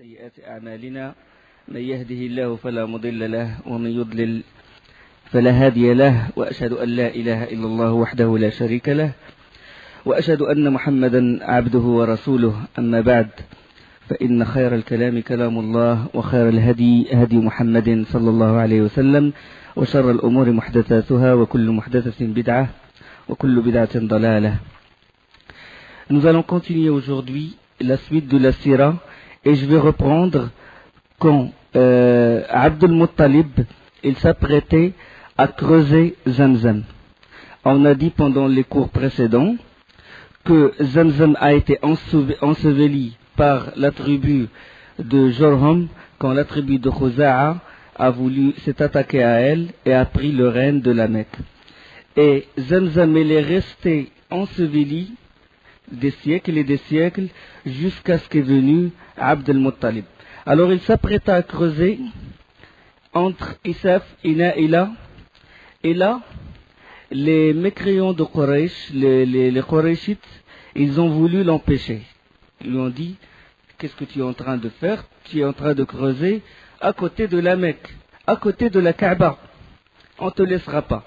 سيئات أعمالنا من يهده الله فلا مضل له ومن يضلل فلا هادي له وأشهد أن لا إله إلا الله وحده لا شريك له وأشهد أن محمدا عبده ورسوله أما بعد فإن خير الكلام كلام الله وخير الهدي هدي محمد صلى الله عليه وسلم وشر الأمور محدثاتها وكل محدثة بدعة وكل بدعة ضلالة. Nous allons continuer aujourd'hui la suite de la Sira et je vais reprendre quand Abd al-Muttalib il s'apprêtait à creuser Zamzam. On a dit pendant les cours précédents que Zamzam a été enseveli par la tribu de Jorham quand la tribu de Khuza'a a voulu s'est attaquée à elle et a pris le règne de la Mecque. Et Zamzam il est resté enseveli des siècles et des siècles jusqu'à ce qu'est venu Abd al-Muttalib. Alors il s'apprêta à creuser entre Isaf et Naïla, et là les mécréants de Quraysh, les Qurayshites, ils ont voulu l'empêcher. Ils lui ont dit: qu'est-ce que tu es en train de faire? Tu es en train de creuser à côté de la Mecque, à côté de la Kaaba, on ne te laissera pas.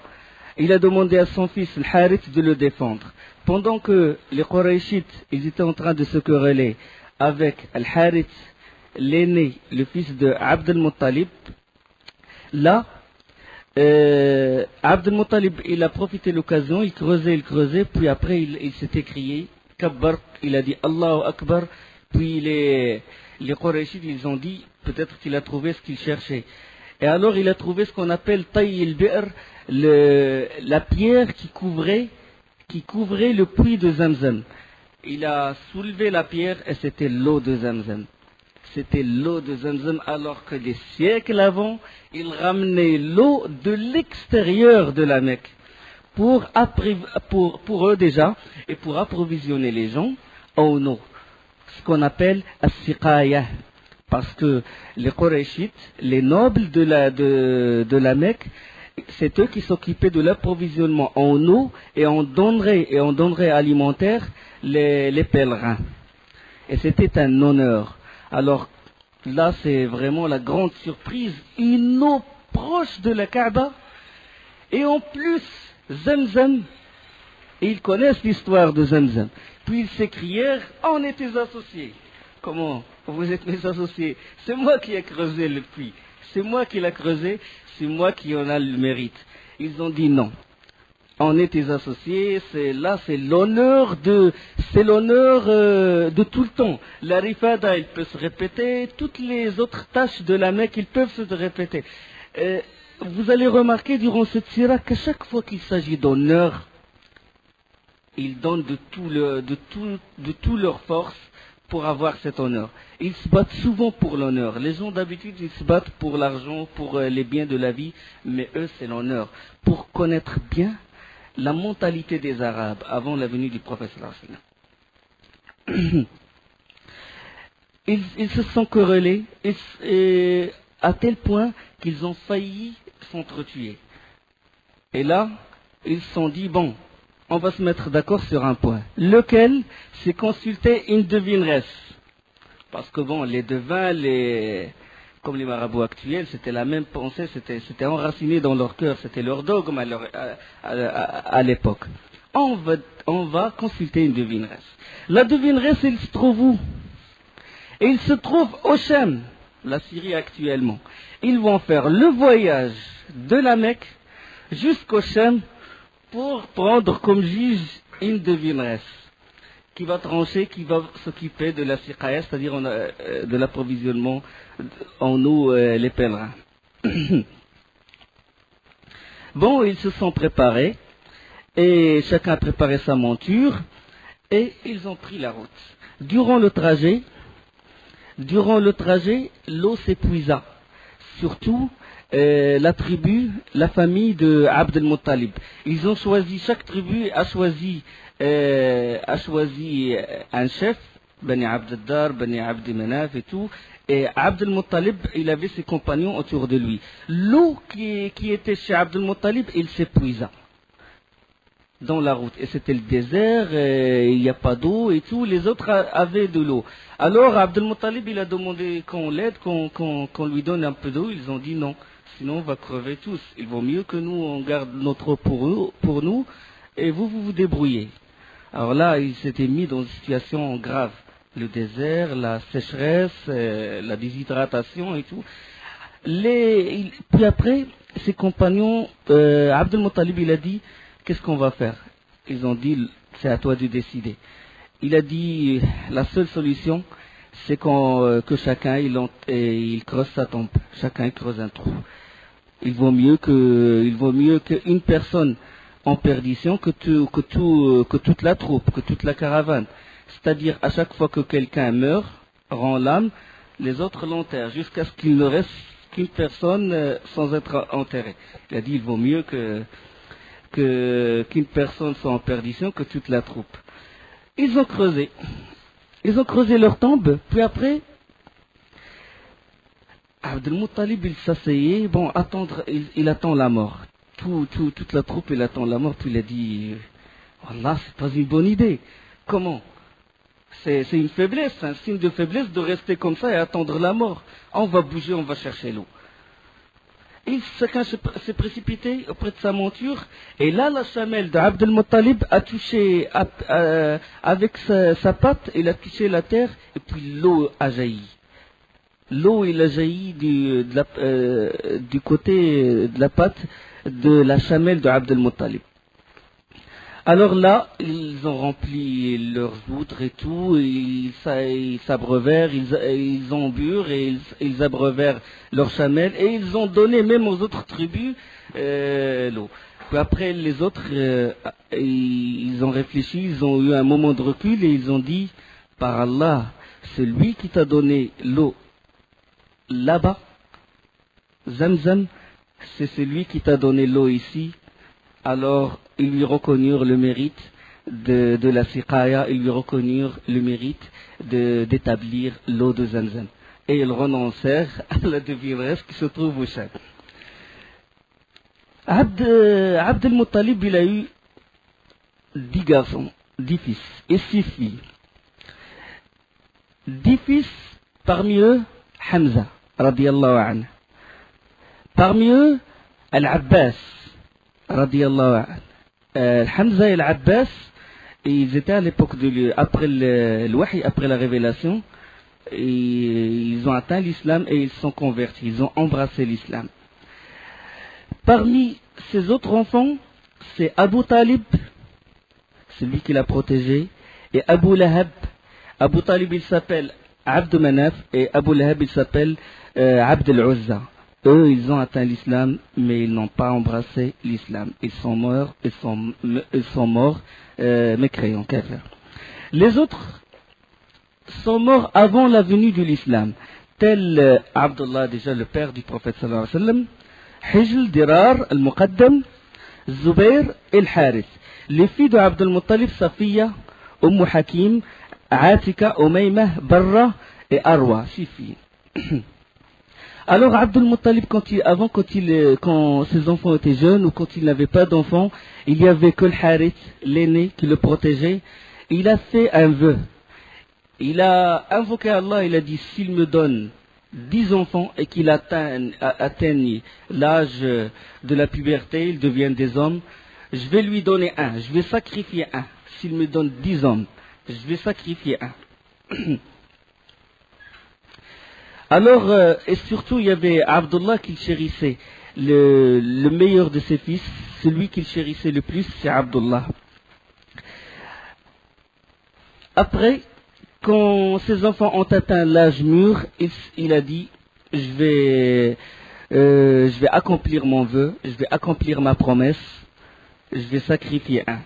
Il a demandé à son fils Al-Harith de le défendre. Pendant que les Qurayshites ils étaient en train de se quereller avec Al-Harith, l'aîné, le fils de Abd al-Muttalib, là, Abd al-Muttalib il a profité de l'occasion, il creusait, puis après il s'est écrié Kabbar, il a dit Allahu Akbar, puis les Qurayshites ils ont dit peut-être qu'il a trouvé ce qu'il cherchait. Et alors il a trouvé ce qu'on appelle Tay al-Bi'r, la pierre qui couvrait le puits de Zamzam. Il a soulevé la pierre et c'était l'eau de Zamzam. C'était l'eau de Zamzam, alors que des siècles avant, il ramenait l'eau de l'extérieur de la Mecque pour eux déjà et pour approvisionner les gens en eau. Ce qu'on appelle as-siqaya. Parce que les Qurayshites, les nobles de la Mecque, c'est eux qui s'occupaient de l'approvisionnement en eau et en denrées alimentaires les pèlerins. Et c'était un honneur. Alors là, c'est vraiment la grande surprise, une eau proche de la Kaaba et en plus Zamzam. Et ils connaissent l'histoire de Zamzam. Puis ils s'écrièrent: on est tes associés. Comment? Vous êtes mes associés. C'est moi qui ai creusé le puits. C'est moi qui l'ai creusé. C'est moi qui en a le mérite. Ils ont dit non. On est tes associés. C'est l'honneur de tout le temps. La rifada, il peut se répéter. Toutes les autres tâches de la Mecque, ils peuvent se répéter. Vous allez remarquer durant cette sira qu'à chaque fois qu'il s'agit d'honneur, ils donnent de tout leur force pour avoir cet honneur. Ils se battent souvent pour l'honneur. Les gens d'habitude, ils se battent pour l'argent, pour les biens de la vie, mais eux, c'est l'honneur. Pour connaître bien la mentalité des Arabes avant la venue du prophète sallallahu alayhi wa sallam. Ils se sont querellés à tel point qu'ils ont failli s'entretuer. Et là, ils se sont dit, bon, on va se mettre d'accord sur un point. Lequel? C'est consulter une devineresse. Parce que bon, les devins, comme les marabouts actuels, c'était la même pensée, c'était enraciné dans leur cœur, c'était leur dogme à l'époque. On va consulter une devineresse. La devineresse, elle se trouve où? Et il se trouve au Sham, la Syrie actuellement. Ils vont faire le voyage de la Mecque jusqu'au Sham pour prendre comme juge une devineresse qui va trancher, qui va s'occuper de la siqaya, c'est-à-dire de l'approvisionnement en eau les pèlerins. Bon, ils se sont préparés et chacun a préparé sa monture et ils ont pris la route. Durant le trajet, l'eau s'épuisa, surtout la famille de Abd al-Muttalib. Ils ont choisi, chaque tribu a choisi un chef, Bani Abd al-Dar, Bani Abd Manaf et tout, et Abd al-Muttalib, il avait ses compagnons autour de lui. L'eau qui était chez Abd al-Muttalib, il s'épuisa. dans la route. Et c'était le désert, il n'y a pas d'eau et tout, les autres avaient de l'eau. Alors Abdel Muttalib, il a demandé qu'on l'aide, qu'on lui donne un peu d'eau. Ils ont dit non, sinon on va crever tous. Il vaut mieux que nous, on garde notre eau pour nous, et vous débrouillez. Alors là, il s'était mis dans une situation grave. Le désert, la sécheresse, la déshydratation et tout. Puis après, ses compagnons, Abdel Muttalib, il a dit, qu'est-ce qu'on va faire? Ils ont dit, c'est à toi de décider. Il a dit, la seule solution, c'est que chacun, il creuse sa tombe. Chacun creuse un trou. Il vaut mieux qu'une personne en perdition que toute la troupe, que toute la caravane. C'est-à-dire, à chaque fois que quelqu'un meurt, rend l'âme, les autres l'enterrent, jusqu'à ce qu'il ne reste qu'une personne sans être enterrée. Il a dit, il vaut mieux qu'une personne soit en perdition que toute la troupe. Ils ont creusé leur tombe, puis après, Abdel Muttalib, il s'asseyait, il attend la mort. Toute la troupe, il attend la mort, puis il a dit, Wallah, c'est pas une bonne idée. Comment? C'est une faiblesse, un signe de faiblesse de rester comme ça et attendre la mort. On va bouger, on va chercher l'eau. Et chacun s'est précipité auprès de sa monture, et là, la chamelle d'Abdel Muttalib a touché, avec sa patte, il a touché la terre, et puis l'eau a jailli. L'eau, il a jailli du côté de la patte de la chamelle d'Abdel Muttalib. Alors là, ils ont rempli leurs outres et tout, ils s'abreuvèrent, ils ont bu et ils abreuvèrent leurs chamelles, et ils ont donné même aux autres tribus l'eau. Puis après, les autres, ils ont réfléchi, ils ont eu un moment de recul et ils ont dit, par Allah, c'est lui qui t'a donné l'eau là-bas, Zamzam, c'est celui qui t'a donné l'eau ici. Alors, ils lui reconnurent le mérite de la siqaya, ils lui reconnurent le mérite d'établir l'eau de Zamzam. Et ils renoncèrent à la devineresse qui se trouve au Chad. Abdel Muttalib, il a eu 10 garçons, 10 fils et 6 filles. 10 fils, parmi eux, Hamza, radiyallahu anhu. Parmi eux, Al-Abbas, radiyallahu anhu. Hamza et Al-Abbas, ils étaient à l'époque après le wahi, après la révélation, et ils ont atteint l'islam et ils sont convertis, ils ont embrassé l'islam. Parmi ses autres enfants, c'est Abu Talib, celui qui l'a protégé, et Abu Lahab. Abu Talib, il s'appelle Abd Manaf, et Abu Lahab, il s'appelle Abd al-Uzza. Eux, ils ont atteint l'islam, mais ils n'ont pas embrassé l'islam. Ils sont morts, mécréants, kafir. Les autres sont morts avant la venue de l'islam, tel Abdullah, déjà le père du prophète sallallahu alayhi wa sallam, Hijl, Dirar, Al-Muqaddam, Zubair et Al-Harith. Les filles de Abdel Muttalib, Safiya, Hakim, Atika, Umaymah, Barra et Arwa, 6 filles. Alors Abdel Muttalib, quand ses enfants étaient jeunes ou quand il n'avait pas d'enfants, il n'y avait que le Harith, l'aîné, qui le protégeait. Il a fait un vœu. Il a invoqué Allah, il a dit, s'il me donne 10 enfants et qu'il atteigne l'âge de la puberté, ils deviennent des hommes, je vais lui donner un, je vais sacrifier un. S'il me donne 10 hommes, je vais sacrifier un. Alors, et surtout, il y avait Abdullah qu'il chérissait. Le meilleur de ses fils, celui qu'il chérissait le plus, c'est Abdullah. Après, quand ses enfants ont atteint l'âge mûr, il a dit, je vais accomplir mon vœu, je vais accomplir ma promesse, je vais sacrifier un.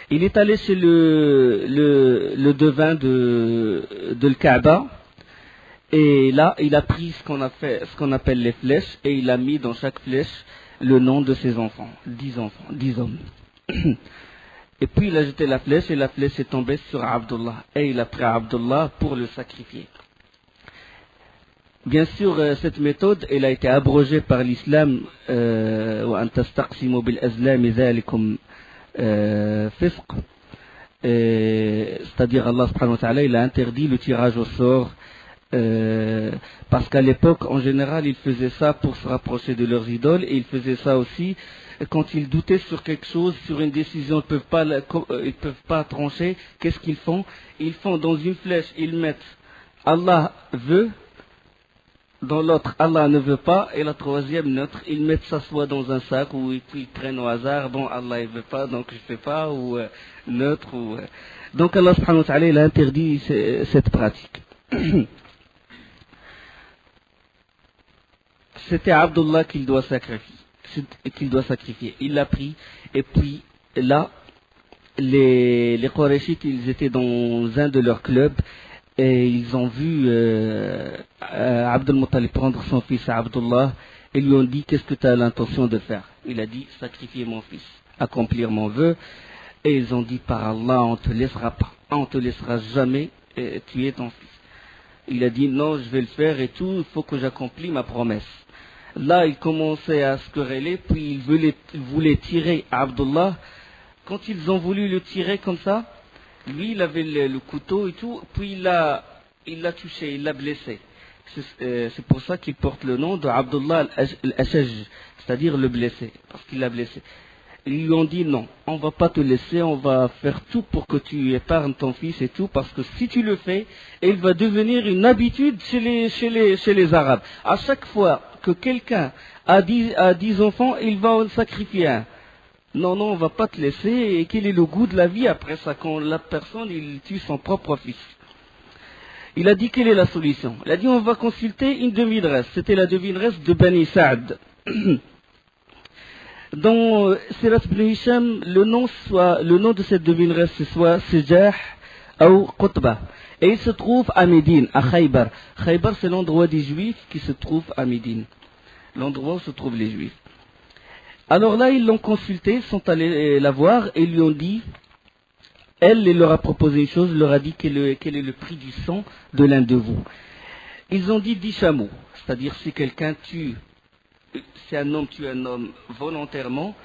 Il est allé chez le devin de l'Kaaba, et là, il a pris ce qu'on appelle les flèches, et il a mis dans chaque flèche le nom de ses enfants. 10 enfants, 10 hommes. Et puis il a jeté la flèche, et la flèche est tombée sur Abdullah. Et il a pris Abdullah pour le sacrifier. Bien sûr, cette méthode, elle a été abrogée par l'islam. وَأَن تَسْتَقْسِمُوا بِالْأَزْلَامِ ذَلِكُمْ fisq. C'est-à-dire Allah subhanahu wa ta'ala, il a interdit le tirage au sort, parce qu'à l'époque, en général, ils faisaient ça pour se rapprocher de leurs idoles, et ils faisaient ça aussi quand ils doutaient sur quelque chose, sur une décision, ils peuvent pas trancher. Qu'est-ce qu'ils font? Ils font dans une flèche, ils mettent Allah veut, dans l'autre Allah ne veut pas, et la troisième neutre, ils mettent ça soit dans un sac ou ils prennent au hasard, bon Allah il veut pas donc je fais pas, ou neutre, ou donc Allah subhanahu wa ta'ala il a interdit cette pratique. C'était Abdullah qu'il doit sacrifier. Il l'a pris, et puis là les Qurayshites ils étaient dans un de leurs clubs. Et ils ont vu Abdul Muttalib prendre son fils à Abdullah et lui ont dit qu'est-ce que tu as l'intention de faire? Il a dit sacrifier mon fils, accomplir mon vœu. Et ils ont dit par Allah on te laissera pas, on te laissera jamais tuer ton fils. Il a dit non je vais le faire et tout, il faut que j'accomplis ma promesse. Là il commençait à se quereller, puis il voulait tirer à Abdullah. Quand ils ont voulu le tirer comme ça, lui, il avait le couteau et tout, puis il l'a touché, il l'a blessé. C'est pour ça qu'il porte le nom de Abdullah al-Ashaj, c'est-à-dire le blessé, parce qu'il l'a blessé. Ils lui ont dit non, on va pas te laisser, on va faire tout pour que tu épargnes ton fils et tout, parce que si tu le fais, il va devenir une habitude chez les Arabes. À chaque fois que quelqu'un a 10 enfants, il va en sacrifier un. Non, on va pas te laisser. Et quel est le goût de la vie après ça, quand la personne, il tue son propre fils? Il a dit quelle est la solution? Il a dit on va consulter une devineresse. C'était la devineresse de Bani Sa'd. Dans Sirat ibn Hisham, le nom de cette devineresse, c'est soit Sijah ou Qutbah. Et il se trouve à Médine, à Khaybar. Khaybar, c'est l'endroit des Juifs qui se trouve à Médine. L'endroit où se trouvent les Juifs. Alors là, ils l'ont consulté, ils sont allés la voir et lui ont dit, elle leur a proposé une chose, leur a dit quel est le prix du sang de l'un de vous. Ils ont dit 10 chameaux, c'est-à-dire si quelqu'un si un homme tue un homme volontairement,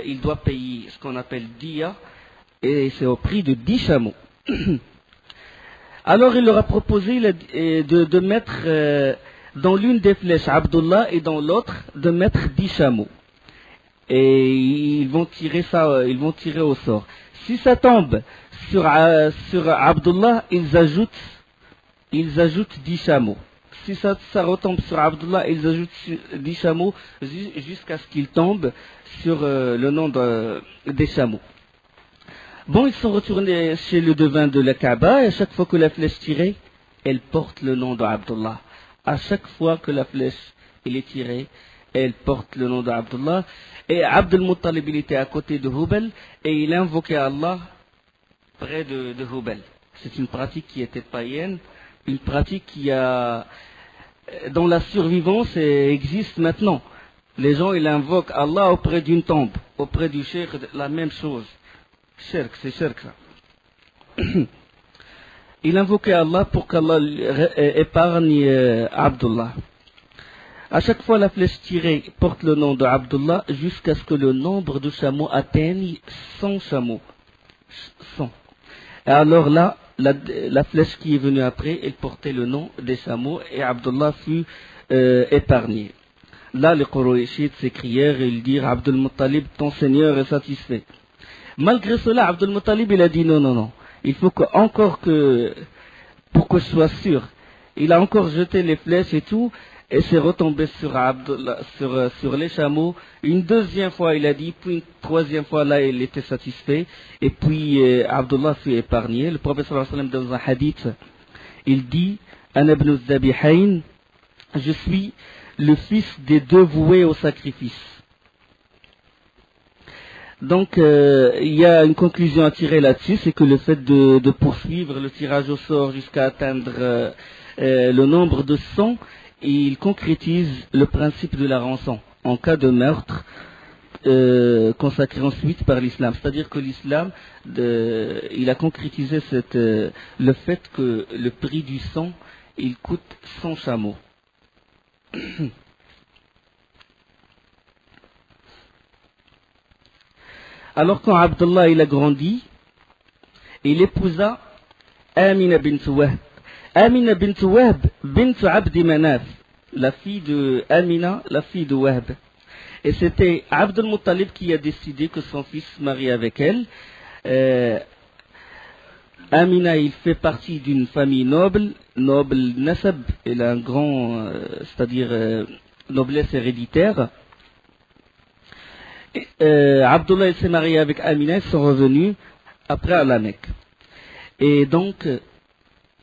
il doit payer ce qu'on appelle diya, et c'est au prix de 10 chameaux. Alors il leur a proposé de mettre dans l'une des flèches Abdullah et dans l'autre de mettre 10 chameaux. Et ils vont tirer au sort. Si ça tombe sur Abdullah, ils ajoutent 10 chameaux. Si ça retombe sur Abdullah, ils ajoutent 10 chameaux jusqu'à ce qu'il tombe sur le nom des chameaux. Bon, ils sont retournés chez le devin de la Kaaba et à chaque fois que la flèche tirait, elle porte le nom d'Abdullah. À chaque fois que la flèche est tirée, elle porte le nom d'Abdullah. Et Abdul Muttalib il était à côté de Hubal et il invoquait Allah près de Hubal. C'est une pratique qui était païenne, une pratique qui a, dont la survivance existe maintenant. Les gens ils invoquent Allah auprès d'une tombe, auprès du cheikh, la même chose. Shirk, c'est shirk ça. Il invoquait Allah pour qu'Allah épargne Abdullah. À chaque fois, la flèche tirée porte le nom de Abdullah jusqu'à ce que le nombre de chameaux atteigne 100 chameaux. 100. Et alors là, la flèche qui est venue après, elle portait le nom des chameaux et Abdullah fut épargné. Là, les Qurayshites s'écrièrent et ils dirent Abdul Muttalib, ton Seigneur est satisfait. Malgré cela, Abdul Muttalib, il a dit non. Il faut pour que je sois sûr. Il a encore jeté les flèches et tout. Et c'est retombé sur les chameaux. Une deuxième fois, il a dit, puis une troisième fois, là, il était satisfait. Et puis, Abdullah fut épargné. Le prophète sallallahu alayhi wa sallam, dans un hadith, il dit, Ana ibn Zabihayn, je suis le fils des deux voués au sacrifice. Donc, il y a une conclusion à tirer là-dessus, c'est que le fait de poursuivre le tirage au sort jusqu'à atteindre le nombre de 100, il concrétise le principe de la rançon en cas de meurtre consacré ensuite par l'islam. C'est-à-dire que l'islam, il a concrétisé le fait que le prix du sang, il coûte 100 chameaux. Alors quand Abdullah il a grandi, il épousa Amina bint Wahb. Amina bint Wahb, bint Abdi Manaf, la fille de Amina, la fille de Wahb. Et c'était Abd al-Muttalib qui a décidé que son fils se marie avec elle. Amina, il fait partie d'une famille noble Nasab, il a un grand, c'est-à-dire noblesse héréditaire. Abdullah il s'est marié avec Amina, ils sont revenus après à la Mecque. Et donc,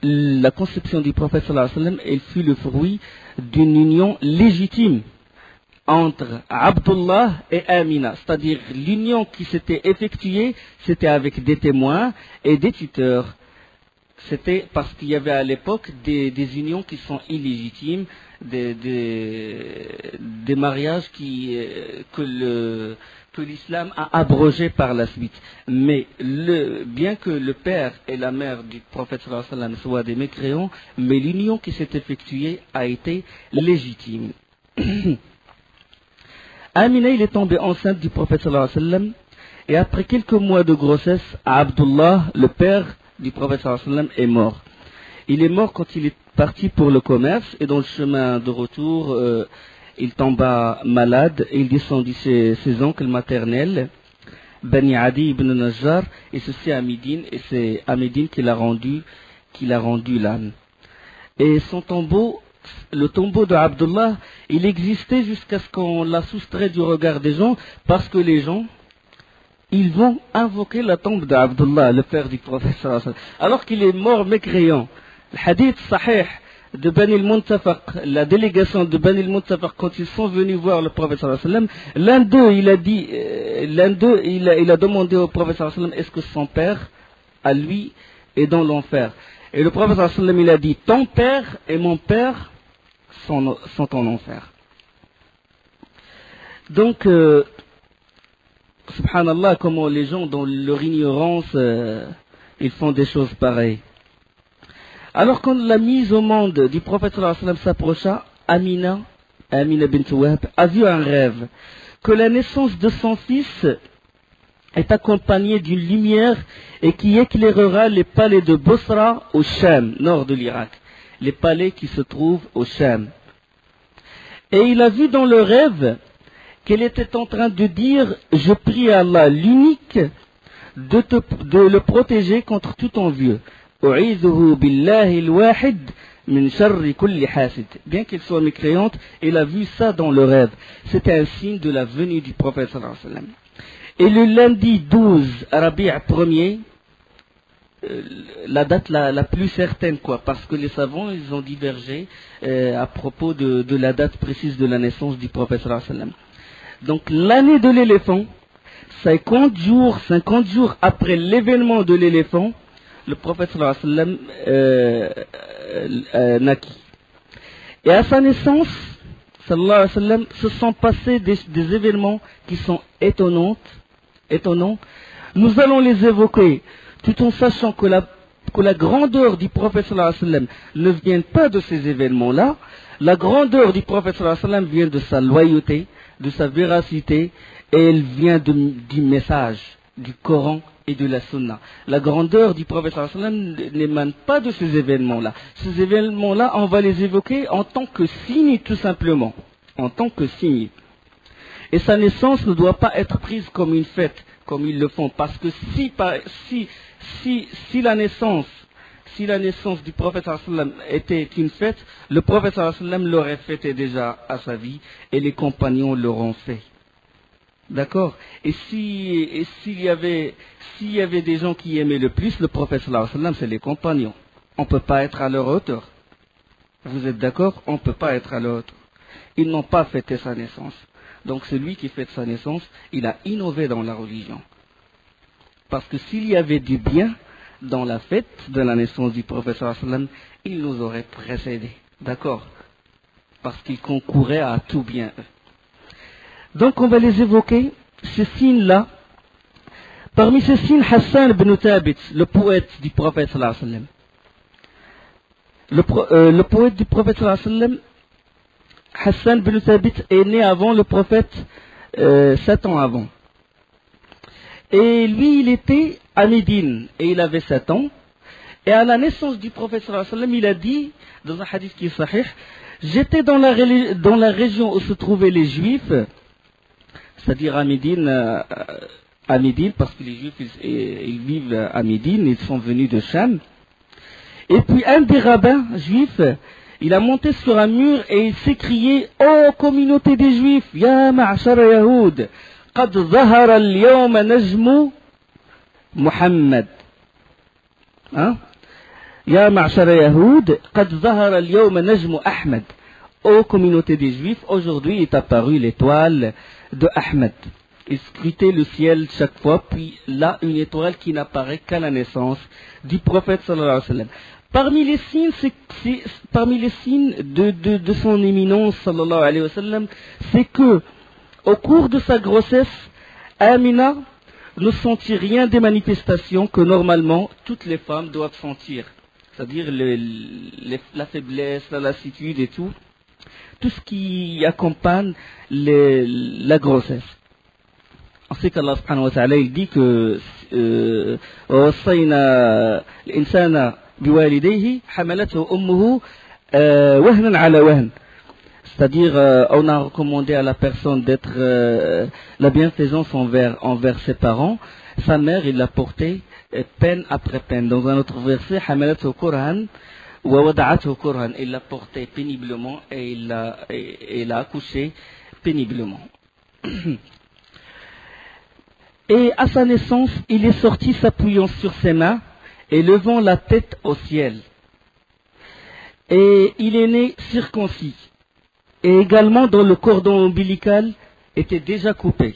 la conception du prophète sallallahu alayhi wa sallam, elle fut le fruit d'une union légitime entre Abdullah et Amina, c'est-à-dire l'union qui s'était effectuée, c'était avec des témoins et des tuteurs. C'était parce qu'il y avait à l'époque des unions qui sont illégitimes, des mariages que l'islam a abrogés par la suite. Mais bien que le père et la mère du prophète sallallahu alayhi wa sallam soient des mécréants, mais l'union qui s'est effectuée a été légitime. Amina, il est tombé enceinte du prophète sallallahu alayhi wa sallam, et après quelques mois de grossesse, Abdullah, le père du prophète sallallahu alayhi wa sallam, est mort. Il est mort quand il est parti pour le commerce, et dans le chemin de retour, il tomba malade, et il descendit chez ses oncles maternels, Bani Adi ibn Najjar, et ceci à Médine, et c'est à Médine qu'il a rendu l'âme. Et son tombeau, le tombeau de Abdullah, il existait jusqu'à ce qu'on l'a soustrait du regard des gens, parce que les gens, ils vont invoquer la tombe d'Abdullah, le père du prophète sallallahu alayhi wa sallam, alors qu'il est mort mécréant. Le hadith sahih de Bani al-Muntafaq, la délégation de Bani al-Muntafaq, quand ils sont venus voir le prophète sallallahu alayhi wa sallam, l'un d'eux, il a demandé au prophète sallallahu alayhi wa sallam, est-ce que son père, à lui, est dans l'enfer? Et le prophète sallallahu alayhi wa sallam, il a dit, ton père et mon père sont en enfer. Donc, subhanallah, comment les gens, dans leur ignorance, ils font des choses pareilles. Alors, quand la mise au monde du prophète sallallahu alayhi wa sallam s'approcha, Amina bint Wahb, a vu un rêve, que la naissance de son fils est accompagnée d'une lumière et qui éclairera les palais de Bosra au Sham, nord de l'Irak. Les palais qui se trouvent au Sham. Et il a vu dans le rêve qu'elle était en train de dire, je prie à Allah l'unique de le protéger contre tout envieux. Bien qu'elle soit mécréante, elle a vu ça dans le rêve. C'était un signe de la venue du prophète sallallahu alayhi wa sallam. Et le lundi 12 Rabi' premier, la date la plus certaine, parce que les savants ils ont divergé à propos de la date précise de la naissance du prophète sallallahu alayhi wa sallam. Donc l'année de l'éléphant, 50 jours après l'événement de l'éléphant, le prophète sallallahu alayhi wa sallam naquit. Et à sa naissance, sallallahu alayhi wa sallam, se sont passés des événements qui sont étonnants. Nous allons les évoquer, tout en sachant que la grandeur du prophète sallallahu alayhi wa sallam ne vient pas de ces événements-là. La grandeur du prophète sallallahu alayhi wa sallam vient de sa loyauté, de sa véracité, et elle vient du message du Coran et de la Sunna. La grandeur du prophète sallallahu alayhi wa sallam n'émane pas de ces événements-là. Ces événements-là, on va les évoquer en tant que signe, tout simplement. En tant que signe. Et sa naissance ne doit pas être prise comme une fête, comme ils le font. Parce que si la naissance du prophète sallallahu alayhi wa sallam était une fête, le prophète sallallahu alayhi wa sallam l'aurait fêté déjà à sa vie et les compagnons l'auront fait. D'accord? Et s'il y avait des gens qui aimaient le plus le prophète sallallahu alayhi wa sallam, c'est les compagnons. On ne peut pas être à leur hauteur. Vous êtes d'accord? On ne peut pas être à leur hauteur. Ils n'ont pas fêté sa naissance. Donc celui qui fête sa naissance, il a innové dans la religion. Parce que s'il y avait du bien dans la fête de la naissance du prophète sallallahu alayhi wa sallam, il nous aurait précédés. D'accord? Parce qu'il concourait à tout bien. Donc on va les évoquer, ces signes-là. Parmi ces signes, Hassan ibn Thabit, le poète du prophète sallallahu alayhi wa sallam. Le poète du prophète sallallahu alayhi wa sallam, Hassan ibn Thabit est né avant le prophète, 7 ans avant. Et lui, il était à Médine et il avait 7 ans. Et à la naissance du prophète sallallahu alayhi wa sallam, il a dit, dans un hadith qui est sahih, j'étais dans la région où se trouvaient les Juifs, c'est-à-dire à Médine, parce que les Juifs ils vivent à Médine, ils sont venus de Cham. Et puis un des rabbins juifs, il a monté sur un mur et il s'écriait: ô communauté des Juifs, ya ma'ashara Yahoud, qad zahara al-yawma najmu Muhammad. Hein? Ya ma'ashara Yahoud, qad zahara al-yawma najmu Ahmed. Ô communauté des Juifs, aujourd'hui est apparue l'étoile de Ahmed. Il scrutait le ciel chaque fois, puis là, une étoile qui n'apparaît qu'à la naissance du prophète sallallahu alayhi wa sallam. Parmi les signes de son éminence sallallahu alayhi wa sallam, c'est que, au cours de sa grossesse, Amina ne sentit rien des manifestations que normalement toutes les femmes doivent sentir. C'est-à-dire la faiblesse, la lassitude et tout ce qui accompagne la grossesse. On sait qu'Allah subhanahu wa ta'ala il dit que وَوَصَّيْنَا الْإِنسَانَ بِوَالِدَيْهِ حَمَلَتْهُ أُمُّهُ وَهْنًا عَلَى وَهْنٍ. C'est-à-dire, on a recommandé à la personne d'être la bienfaisance envers ses parents. Sa mère, il l'a porté peine après peine. Dans un autre verset, حَمَلَتْهُ كُرْهًا وَوَضَعَتْهُ كُرْهًا. Il l'a porté péniblement et il a accouché péniblement. Et à sa naissance, il est sorti s'appuyant sur ses mains et levant la tête au ciel. Et il est né circoncis. Et également dont le cordon ombilical était déjà coupé.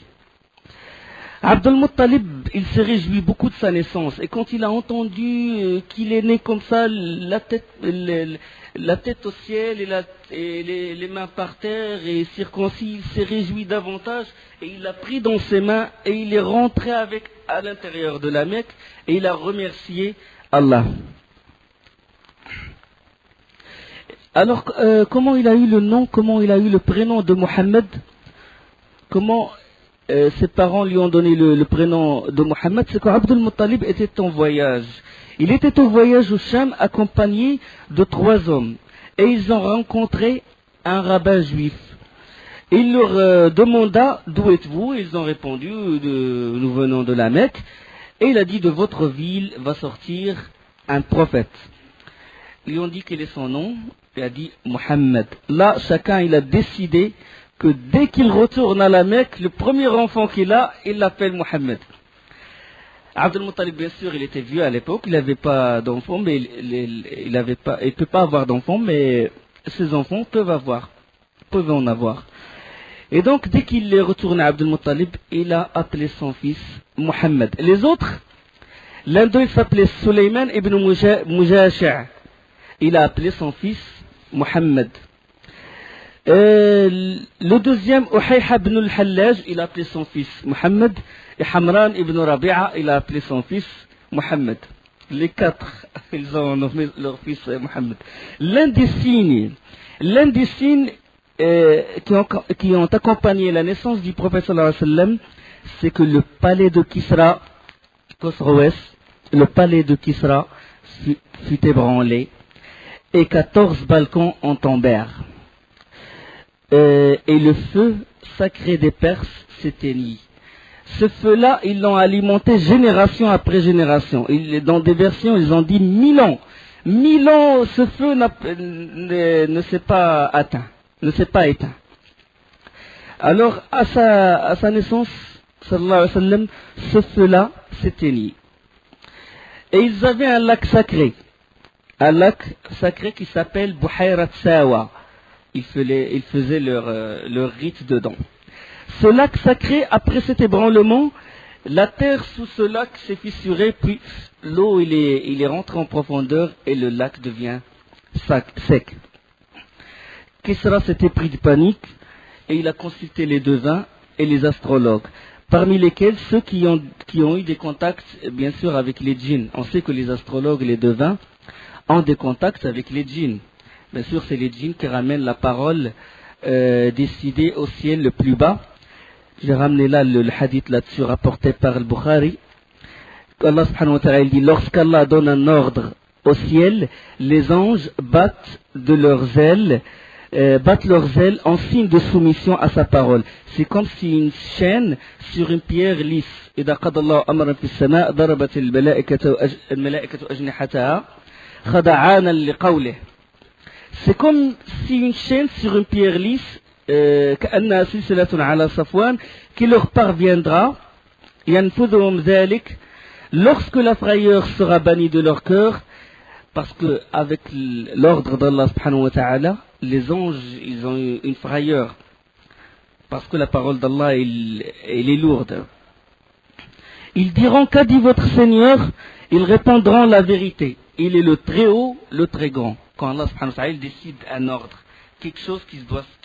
Abdul Muttalib, il se réjouit beaucoup de sa naissance. Et quand il a entendu qu'il est né comme ça, la tête au ciel et les mains par terre et circoncis, il s'est réjoui davantage et il l'a pris dans ses mains et il est rentré à l'intérieur de la Mecque et il a remercié Allah. Alors, comment il a eu le nom, comment il a eu le prénom de Mohammed? Comment ses parents lui ont donné le prénom de Mohammed? C'est quand Abdul Muttalib était en voyage. Il était au voyage au Cham accompagné de 3 hommes. Et ils ont rencontré un rabbin juif. Il leur demanda: d'où êtes-vous? Ils ont répondu: nous venons de la Mecque. Et il a dit: de votre ville va sortir un prophète. Ils lui ont dit quel est son nom. Il a dit Mohammed. Là, chacun il a décidé que dès qu'il retourne à la Mecque, le premier enfant qu'il a, il l'appelle Mohammed. Abdul Muttalib, bien sûr, il était vieux à l'époque, il n'avait pas d'enfants, mais il ne peut pas avoir d'enfants, mais ses enfants peuvent en avoir. Et donc, dès qu'il est retourné à Abdul Muttalib, il a appelé son fils Mohammed. Les autres, l'un d'eux, il s'appelait Sulayman ibn Mujashi'. Il a appelé son fils Mohammed. Le deuxième, Uhayha ibn al-Hallaj, il a appelé son fils Mohammed. Et Hamran ibn Rabi'a, il a appelé son fils Mohammed. Les 4, ils ont nommé leur fils Mohammed. L'un des signes qui ont accompagné la naissance du prophète sallallahu alayhi wa sallam, c'est que le palais de Kisra, fut ébranlé et 14 balcons en tombèrent. Et le feu sacré des Perses s'éteignit. Ce feu-là, ils l'ont alimenté génération après génération. Dans des versions, ils ont dit 1000 ans. 1000 ans, ce feu ne s'est pas atteint, ne s'est pas éteint. Alors, à sa naissance, sallallahu alayhi wa sallam, ce feu-là s'éteignit. Et ils avaient un lac sacré qui s'appelle Buhayrat Sawa. Ils faisaient leur rite dedans. Ce lac sacré, après cet ébranlement, la terre sous ce lac s'est fissurée, puis l'eau il est rentré en profondeur et le lac devient sec. Kisra s'était pris de panique et il a consulté les devins et les astrologues, parmi lesquels ceux qui ont eu des contacts, bien sûr, avec les djinns. On sait que les astrologues et les devins ont des contacts avec les djinns. Bien sûr, c'est les djinns qui ramènent la parole décidée au ciel le plus bas. J'ai ramené là le hadith là-dessus rapporté par le Bukhari. Allah subhanahu wa ta'ala il dit, lorsqu'Allah donne un ordre au ciel, les anges battent leurs ailes en signe de soumission à sa parole. C'est comme si une chaîne sur une pierre lisse. إذا قضى الله أمرا في السماء ضربت الملائكة أجنحتها خضعانا لقوله. C'est comme si une chaîne sur une pierre lisse كأنها سلسلة على صفوان qui leur parviendra ينفذهم ذلك lorsque la frayeur sera bannie de leur cœur, parce que avec l'ordre d'Allah subhanahu wa ta'ala, les anges ils ont une frayeur parce que la parole d'Allah elle est lourde. Ils diront, qu'a dit votre Seigneur? Ils répondront la vérité. Il est le très haut, le très grand. Quand Allah subhanahu wa ta'ala décide un ordre, quelque chose qui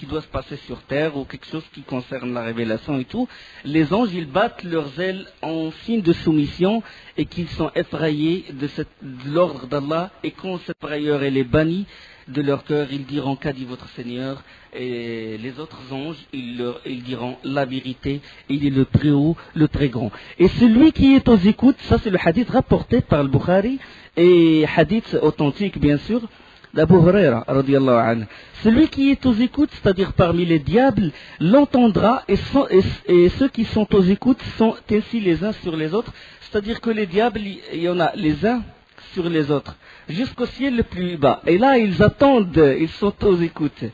doit se passer sur terre ou quelque chose qui concerne la révélation et tout, les anges ils battent leurs ailes en signe de soumission et qu'ils sont effrayés de l'ordre d'Allah, et quand cette frayeur elle est bannie de leur cœur, ils diront, qu'a dit votre Seigneur? Et les autres anges ils diront la vérité, il est le très haut, le très grand. Et celui qui est aux écoutes, ça c'est le hadith rapporté par le Bukhari, et hadith authentique bien sûr d'Abu Huraira radiyallahu anhu. Celui qui est aux écoutes, c'est-à-dire parmi les diables, l'entendra, et ceux qui sont aux écoutes sont ainsi les uns sur les autres, c'est-à-dire que les diables, il y en a les uns sur les autres, jusqu'au ciel le plus bas. Et là, ils attendent, ils sont aux écoutes.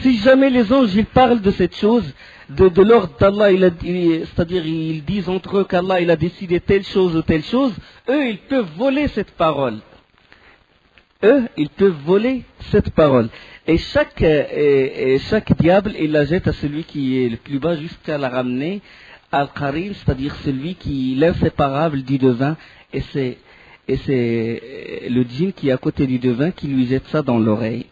Si jamais les anges, ils parlent de cette chose, de l'ordre d'Allah, c'est-à-dire ils disent entre eux qu'Allah, il a décidé telle chose ou telle chose, eux, ils peuvent voler cette parole. Ils peuvent voler cette parole. Et chaque diable, il la jette à celui qui est le plus bas jusqu'à la ramener al-Qarim, c'est-à-dire celui qui est l'inséparable du devin, et c'est le djinn qui est à côté du devin qui lui jette ça dans l'oreille.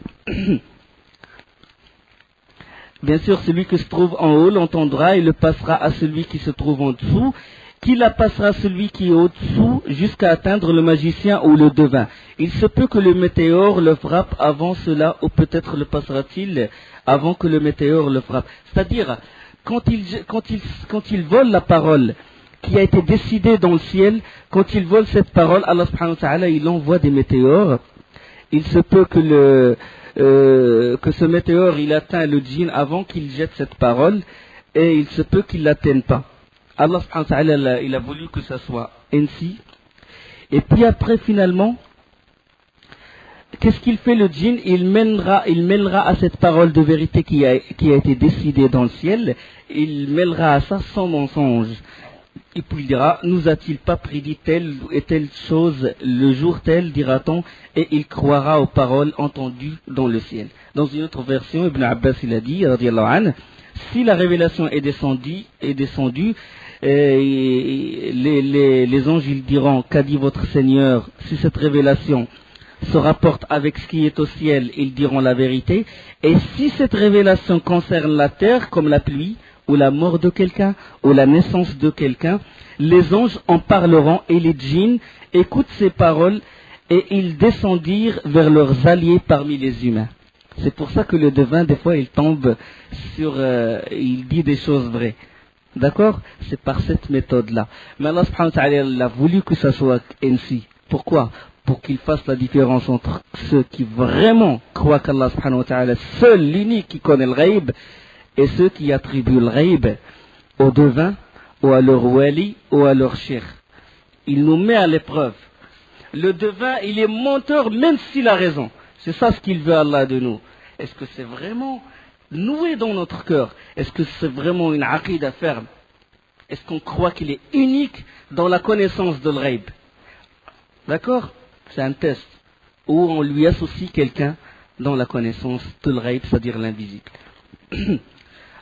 Bien sûr, celui qui se trouve en haut l'entendra et le passera à celui qui se trouve en dessous, qui la passera à celui qui est au-dessous jusqu'à atteindre le magicien ou le devin. Il se peut que le météore le frappe avant cela, ou peut-être le passera-t-il avant que le météore le frappe. C'est-à-dire, quand il vole la parole qui a été décidée dans le ciel, quand il vole cette parole, Allah subhanahu wa ta'ala, il envoie des météores. Il se peut que ce météore, il atteint le djinn avant qu'il jette cette parole, et il se peut qu'il ne l'atteigne pas. Allah subhanahu wa ta'ala, il a voulu que ça soit ainsi. Et puis après, finalement, qu'est-ce qu'il fait le djinn? Il mêlera à cette parole de vérité qui a été décidée dans le ciel, il mêlera à ça son mensonge. Et puis il dira, nous a-t-il pas prédit telle et telle chose le jour tel, dira-t-on, et il croira aux paroles entendues dans le ciel. Dans une autre version, Ibn Abbas il a dit, radiyallahu anhu, si la révélation est descendue, les anges ils diront, qu'a dit votre Seigneur? Si cette révélation se rapporte avec ce qui est au ciel, ils diront la vérité. Et si cette révélation concerne la terre, comme la pluie, ou la mort de quelqu'un, ou la naissance de quelqu'un, les anges en parleront, et les djinns écoutent ces paroles, et ils descendirent vers leurs alliés parmi les humains. C'est pour ça que le devin, des fois, il tombe il dit des choses vraies. D'accord? C'est par cette méthode-là. Mais Allah subhanahu wa ta'ala, il a voulu que ça soit ainsi. Pourquoi? Pour qu'il fasse la différence entre ceux qui vraiment croient qu'Allah subhanahu wa ta'ala, seul, l'unique qui connaît le ghaib, et ceux qui attribuent le ghaib au devin, ou à leur wali, ou à leur shir. Il nous met à l'épreuve. Le devin, il est menteur même s'il a raison. C'est ça ce qu'il veut Allah de nous. Est-ce que c'est vraiment noué dans notre cœur? Est-ce que c'est vraiment une aqida ferme? Est-ce qu'on croit qu'il est unique dans la connaissance de l'ghaib? D'accord? C'est un test où on lui associe quelqu'un dans la connaissance de l'ghaib, c'est-à-dire l'invisible.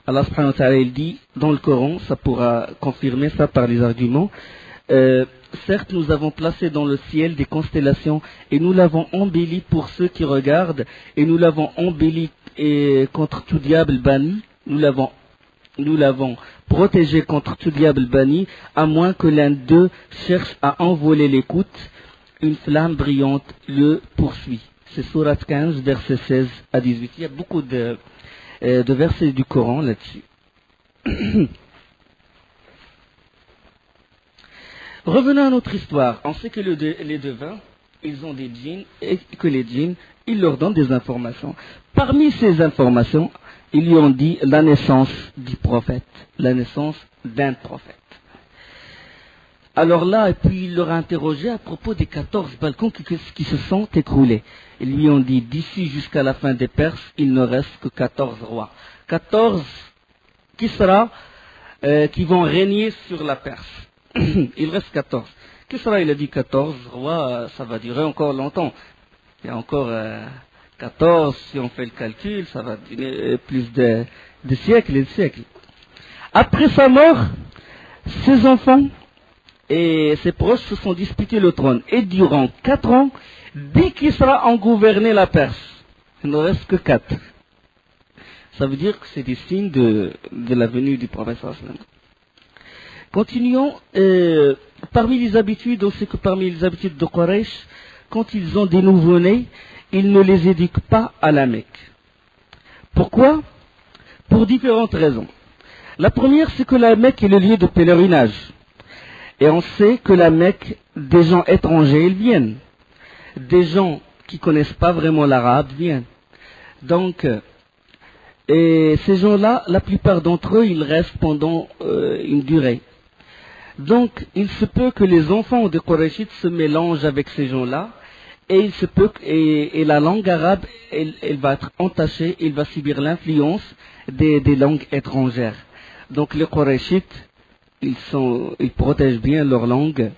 Allah subhanahu wa ta'ala il dit dans le Coran, ça pourra confirmer ça par les arguments, certes nous avons placé dans le ciel des constellations et nous l'avons embelli pour ceux qui regardent, et nous l'avons embelli contre tout diable banni, nous l'avons protégé contre tout diable banni, à moins que l'un d'eux cherche à envoler l'écoute, une flamme brillante le poursuit. C'est Sourate 15, versets 16 à 18. Il y a beaucoup de versets du Coran là-dessus. Revenons à notre histoire. On sait que les devins, ils ont des djinns et que les djinns, ils leur donnent des informations. Parmi ces informations, ils lui ont dit la naissance du prophète, la naissance d'un prophète. Alors là, et puis il leur a interrogé à propos des 14 balcons qui se sont écroulés. Ils lui ont dit, d'ici jusqu'à la fin des Perses, il ne reste que 14 rois. 14 Kisra qui vont régner sur la Perse. Il reste 14. Kisra, il a dit 14 rois, ça va durer encore longtemps. Il y a encore 14, si on fait le calcul, ça va durer plus de siècles et de siècles. Après sa mort, ses enfants et ses proches se sont disputés le trône. Et durant 4 ans, 10 Kisra ont gouverné la Perse. Il ne reste que 4. Ça veut dire que c'est des signes de la venue du prophète sallallahu alayhi wa sallam. Continuons. Parmi les habitudes, on sait que parmi les habitudes de Quraysh, quand ils ont des nouveau-nés, ils ne les éduquent pas à la Mecque. Pourquoi? Pour différentes raisons. La première, c'est que la Mecque est le lieu de pèlerinage. Et on sait que la Mecque, des gens étrangers, ils viennent. Des gens qui ne connaissent pas vraiment l'arabe viennent. Donc, et ces gens-là, la plupart d'entre eux, ils restent pendant une durée. Donc, il se peut que les enfants de Qurayshites se mélangent avec ces gens-là, et il se peut et la langue arabe, elle va être entachée, elle va subir l'influence des langues étrangères. Donc, les Qurayshites, ils protègent bien leur langue.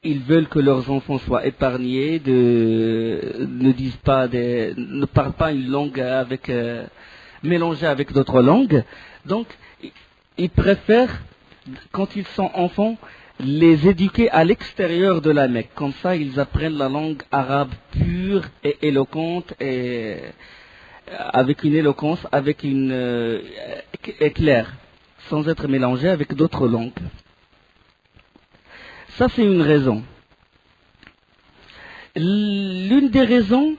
Ils veulent que leurs enfants soient épargnés, ne parlent pas une langue mélangée avec d'autres langues. Donc, ils préfèrent, quand ils sont enfants, les éduquer à l'extérieur de la Mecque. Comme ça, ils apprennent la langue arabe pure et éloquente, et avec une éloquence, avec une éclair, sans être mélangée avec d'autres langues. Ça, c'est une raison. L'une des raisons,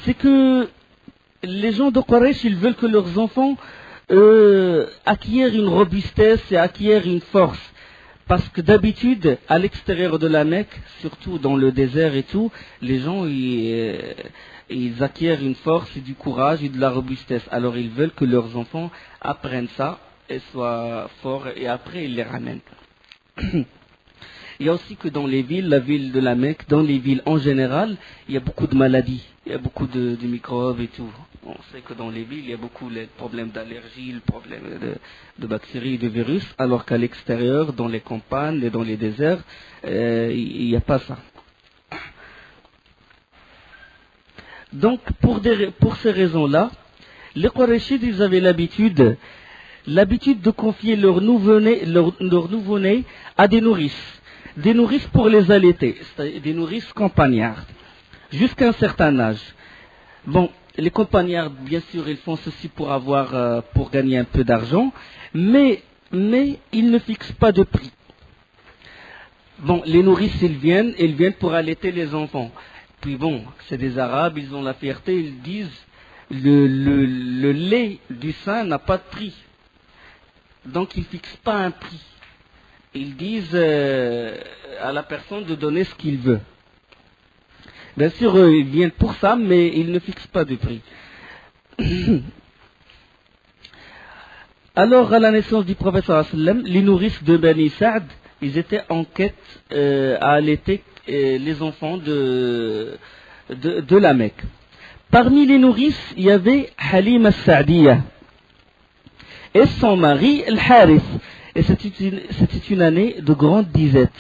c'est que les gens de Quraysh, ils veulent que leurs enfants acquièrent une robustesse et acquièrent une force. Parce que d'habitude, à l'extérieur de la Mecque, surtout dans le désert et tout, les gens, ils acquièrent une force et du courage et de la robustesse. Alors ils veulent que leurs enfants apprennent ça et soient forts, et après ils les ramènent. Il y a aussi que dans les villes, la ville de la Mecque, dans les villes en général, il y a beaucoup de maladies, il y a beaucoup de microbes et tout. On sait que dans les villes, il y a beaucoup de problèmes d'allergie, le problème de bactéries, de virus, alors qu'à l'extérieur, dans les campagnes et dans les déserts, il n'y a pas ça. Donc, pour ces raisons-là, les Qurayshites, ils avaient l'habitude de confier leur nouveau-né à des nourrices. Des nourrices pour les allaiter, c'est-à-dire des nourrices campagnardes, jusqu'à un certain âge. Bon, les campagnardes, bien sûr, ils font ceci pour gagner un peu d'argent, mais ils ne fixent pas de prix. Bon, les nourrices, ils viennent pour allaiter les enfants. Puis bon, c'est des Arabes, ils ont la fierté, ils disent le lait du sein n'a pas de prix. Donc ils ne fixent pas un prix. Ils disent à la personne de donner ce qu'il veut. Bien sûr, ils viennent pour ça, mais ils ne fixent pas de prix. Alors, à la naissance du prophète sallallahu alayhi wa sallam, les nourrices de Bani Sa'd, ils étaient en quête à allaiter les enfants de la Mecque. Parmi les nourrices, il y avait Halim al-Sa'diya et son mari, Al-Harith. Et c'était une année de grande disette.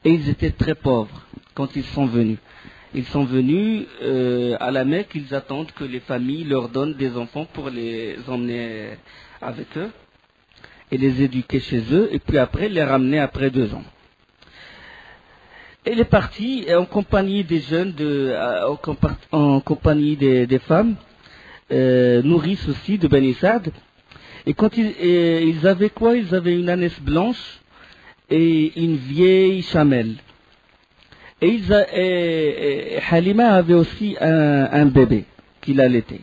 Et ils étaient très pauvres quand ils sont venus. Ils sont venus à la Mecque, ils attendent que les familles leur donnent des enfants pour les emmener avec eux et les éduquer chez eux, et puis après les ramener après 2 ans. Et il est parti en compagnie des jeunes, en compagnie des femmes, nourrices aussi de Bani Sa'd. Et quand ils avaient quoi? Ils avaient une ânesse blanche et une vieille chamelle. Et Halima avait aussi un bébé qu'il allaitait.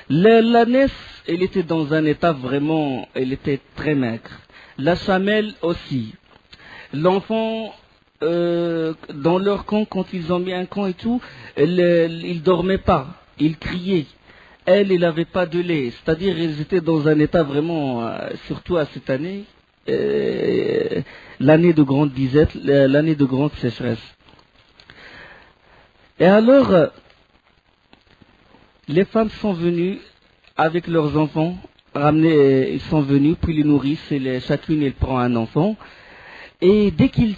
L'ânesse, elle était dans un état vraiment, elle était très maigre. La chamelle aussi. L'enfant, dans leur camp, quand ils ont mis un camp et tout, ils dormaient pas, ils criaient. Elle n'avait pas de lait, c'est-à-dire ils étaient dans un état vraiment, surtout à cette année, l'année de grande disette, l'année de grande sécheresse. Et alors, les femmes sont venues avec leurs enfants, ils sont venus, puis les nourrissent, et chacune elle prend un enfant. Et dès qu'ils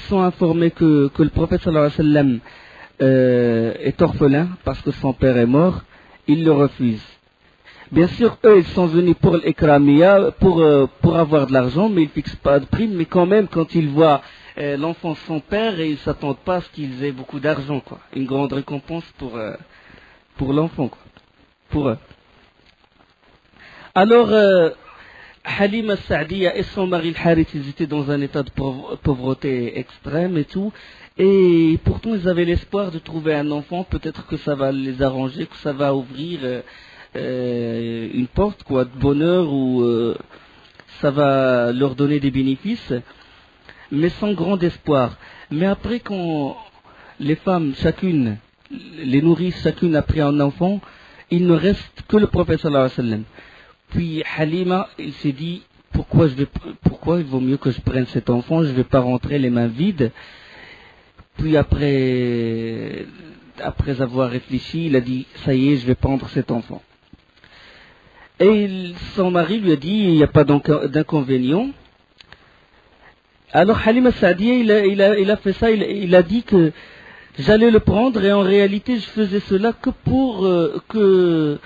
sont informés que le prophète sallallahu alayhi wa sallam est orphelin parce que son père est mort, ils le refusent. Bien sûr, eux, ils sont venus pour l'Ikramiya, pour avoir de l'argent, mais ils ne fixent pas de prime. Mais quand même, quand ils voient l'enfant de son père, ils ne s'attendent pas à ce qu'ils aient beaucoup d'argent, quoi. Une grande récompense pour l'enfant, quoi. Pour eux. Alors, Halima Sa'diya et son mari Al-Harith, ils étaient dans un état de pauvreté extrême et tout. Et pourtant, ils avaient l'espoir de trouver un enfant. Peut-être que ça va les arranger, que ça va ouvrir une porte, quoi, de bonheur, ou ça va leur donner des bénéfices. Mais sans grand espoir. Mais après, quand les femmes, chacune, les nourrissent, chacune a pris un enfant, il ne reste que le prophète sallallahu alayhi wa sallam. Puis Halima, il s'est dit, pourquoi il vaut mieux que je prenne cet enfant, je ne vais pas rentrer les mains vides. Puis après avoir réfléchi, il a dit, ça y est, je vais prendre cet enfant. Et son mari lui a dit, il n'y a pas d'inconvénient. Alors Halima Sa'diya, il a fait ça, il a dit que j'allais le prendre, et en réalité je faisais cela que pour que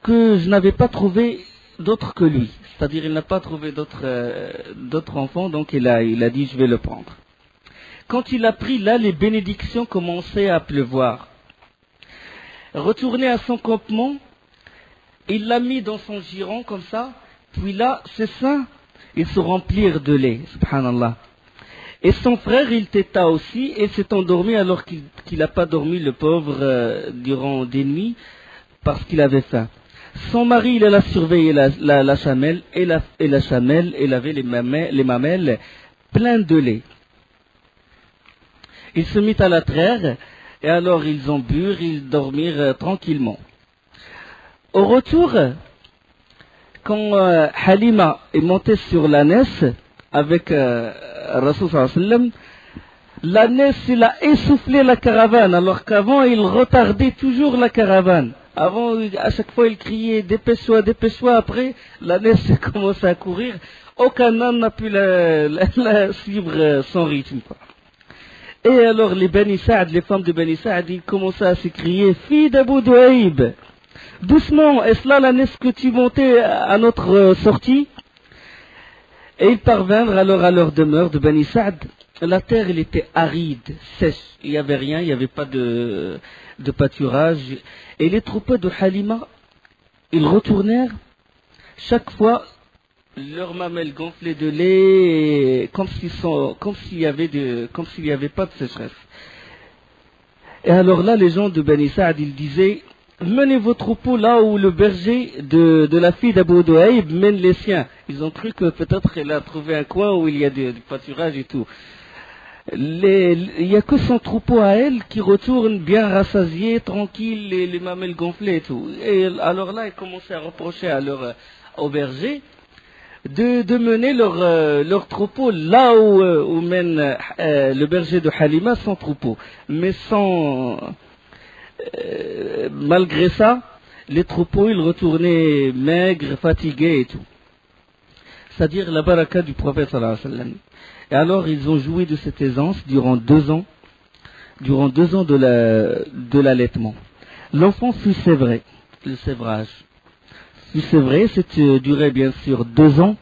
je n'avais pas trouvé d'autre que lui. C'est-à-dire il n'a pas trouvé d'autres enfants, donc il a dit je vais le prendre. Quand il a pris, là les bénédictions commençaient à pleuvoir. Retourné à son campement, il l'a mis dans son giron comme ça, puis là ses seins, ils se remplirent de lait, subhanallah. Et son frère, il téta aussi, et s'est endormi alors qu'il n'a pas dormi, le pauvre, durant des nuits, parce qu'il avait faim. Son mari, il a surveillé la chamelle, et la chamelle, elle avait les mamelles pleines de lait. Il se mit à la traire, et alors ils ont bu, ils dormirent tranquillement. Au retour, quand Halima est montée sur l'ânesse avec Rasul sallallahu alayhi wa sallam, l'ânesse il a essoufflé la caravane, alors qu'avant il retardait toujours la caravane. Avant, à chaque fois il criait dépêche-toi, dépêche-toi. Après, l'ânesse a commencé à courir. Aucun âne n'a pu la suivre son rythme, quoi. Et alors les Bani Sa'd, les femmes de Bani Sa'd, ils commençaient à s'écrier fille d'Abu Duhaïb, doucement, est-ce là l'ânesse que tu montais à notre sortie? Et ils parvinrent alors à leur demeure de Bani Sa'd. La terre, elle était aride, sèche. Il n'y avait rien, il n'y avait pas de pâturage. Et les troupeaux de Halima, ils retournèrent. Chaque fois, leurs mamelles gonflées de lait, comme s'il n'y avait pas de sécheresse. Et alors là, les gens de Bani Sa'd, ils disaient, menez vos troupeaux là où le berger de la fille d'Abu Duhaïb mène les siens. Ils ont cru que peut-être elle a trouvé un coin où il y a du pâturage et tout. Il n'y a que son troupeau à elle qui retourne bien rassasié, tranquille, les mamelles gonflées et tout. Et alors là, ils commençaient à reprocher au berger de mener leur troupeau là où mène le berger de Halima son troupeau. Mais malgré ça, les troupeaux, ils retournaient maigres, fatigués et tout. C'est-à-dire la baraka du prophète sallallahu alayhi wa sallam. Et alors ils ont joui de cette aisance durant 2 ans de l'allaitement. L'enfant fut sévré, le sévrage. Fut sévré, c'était duré bien sûr 2 ans,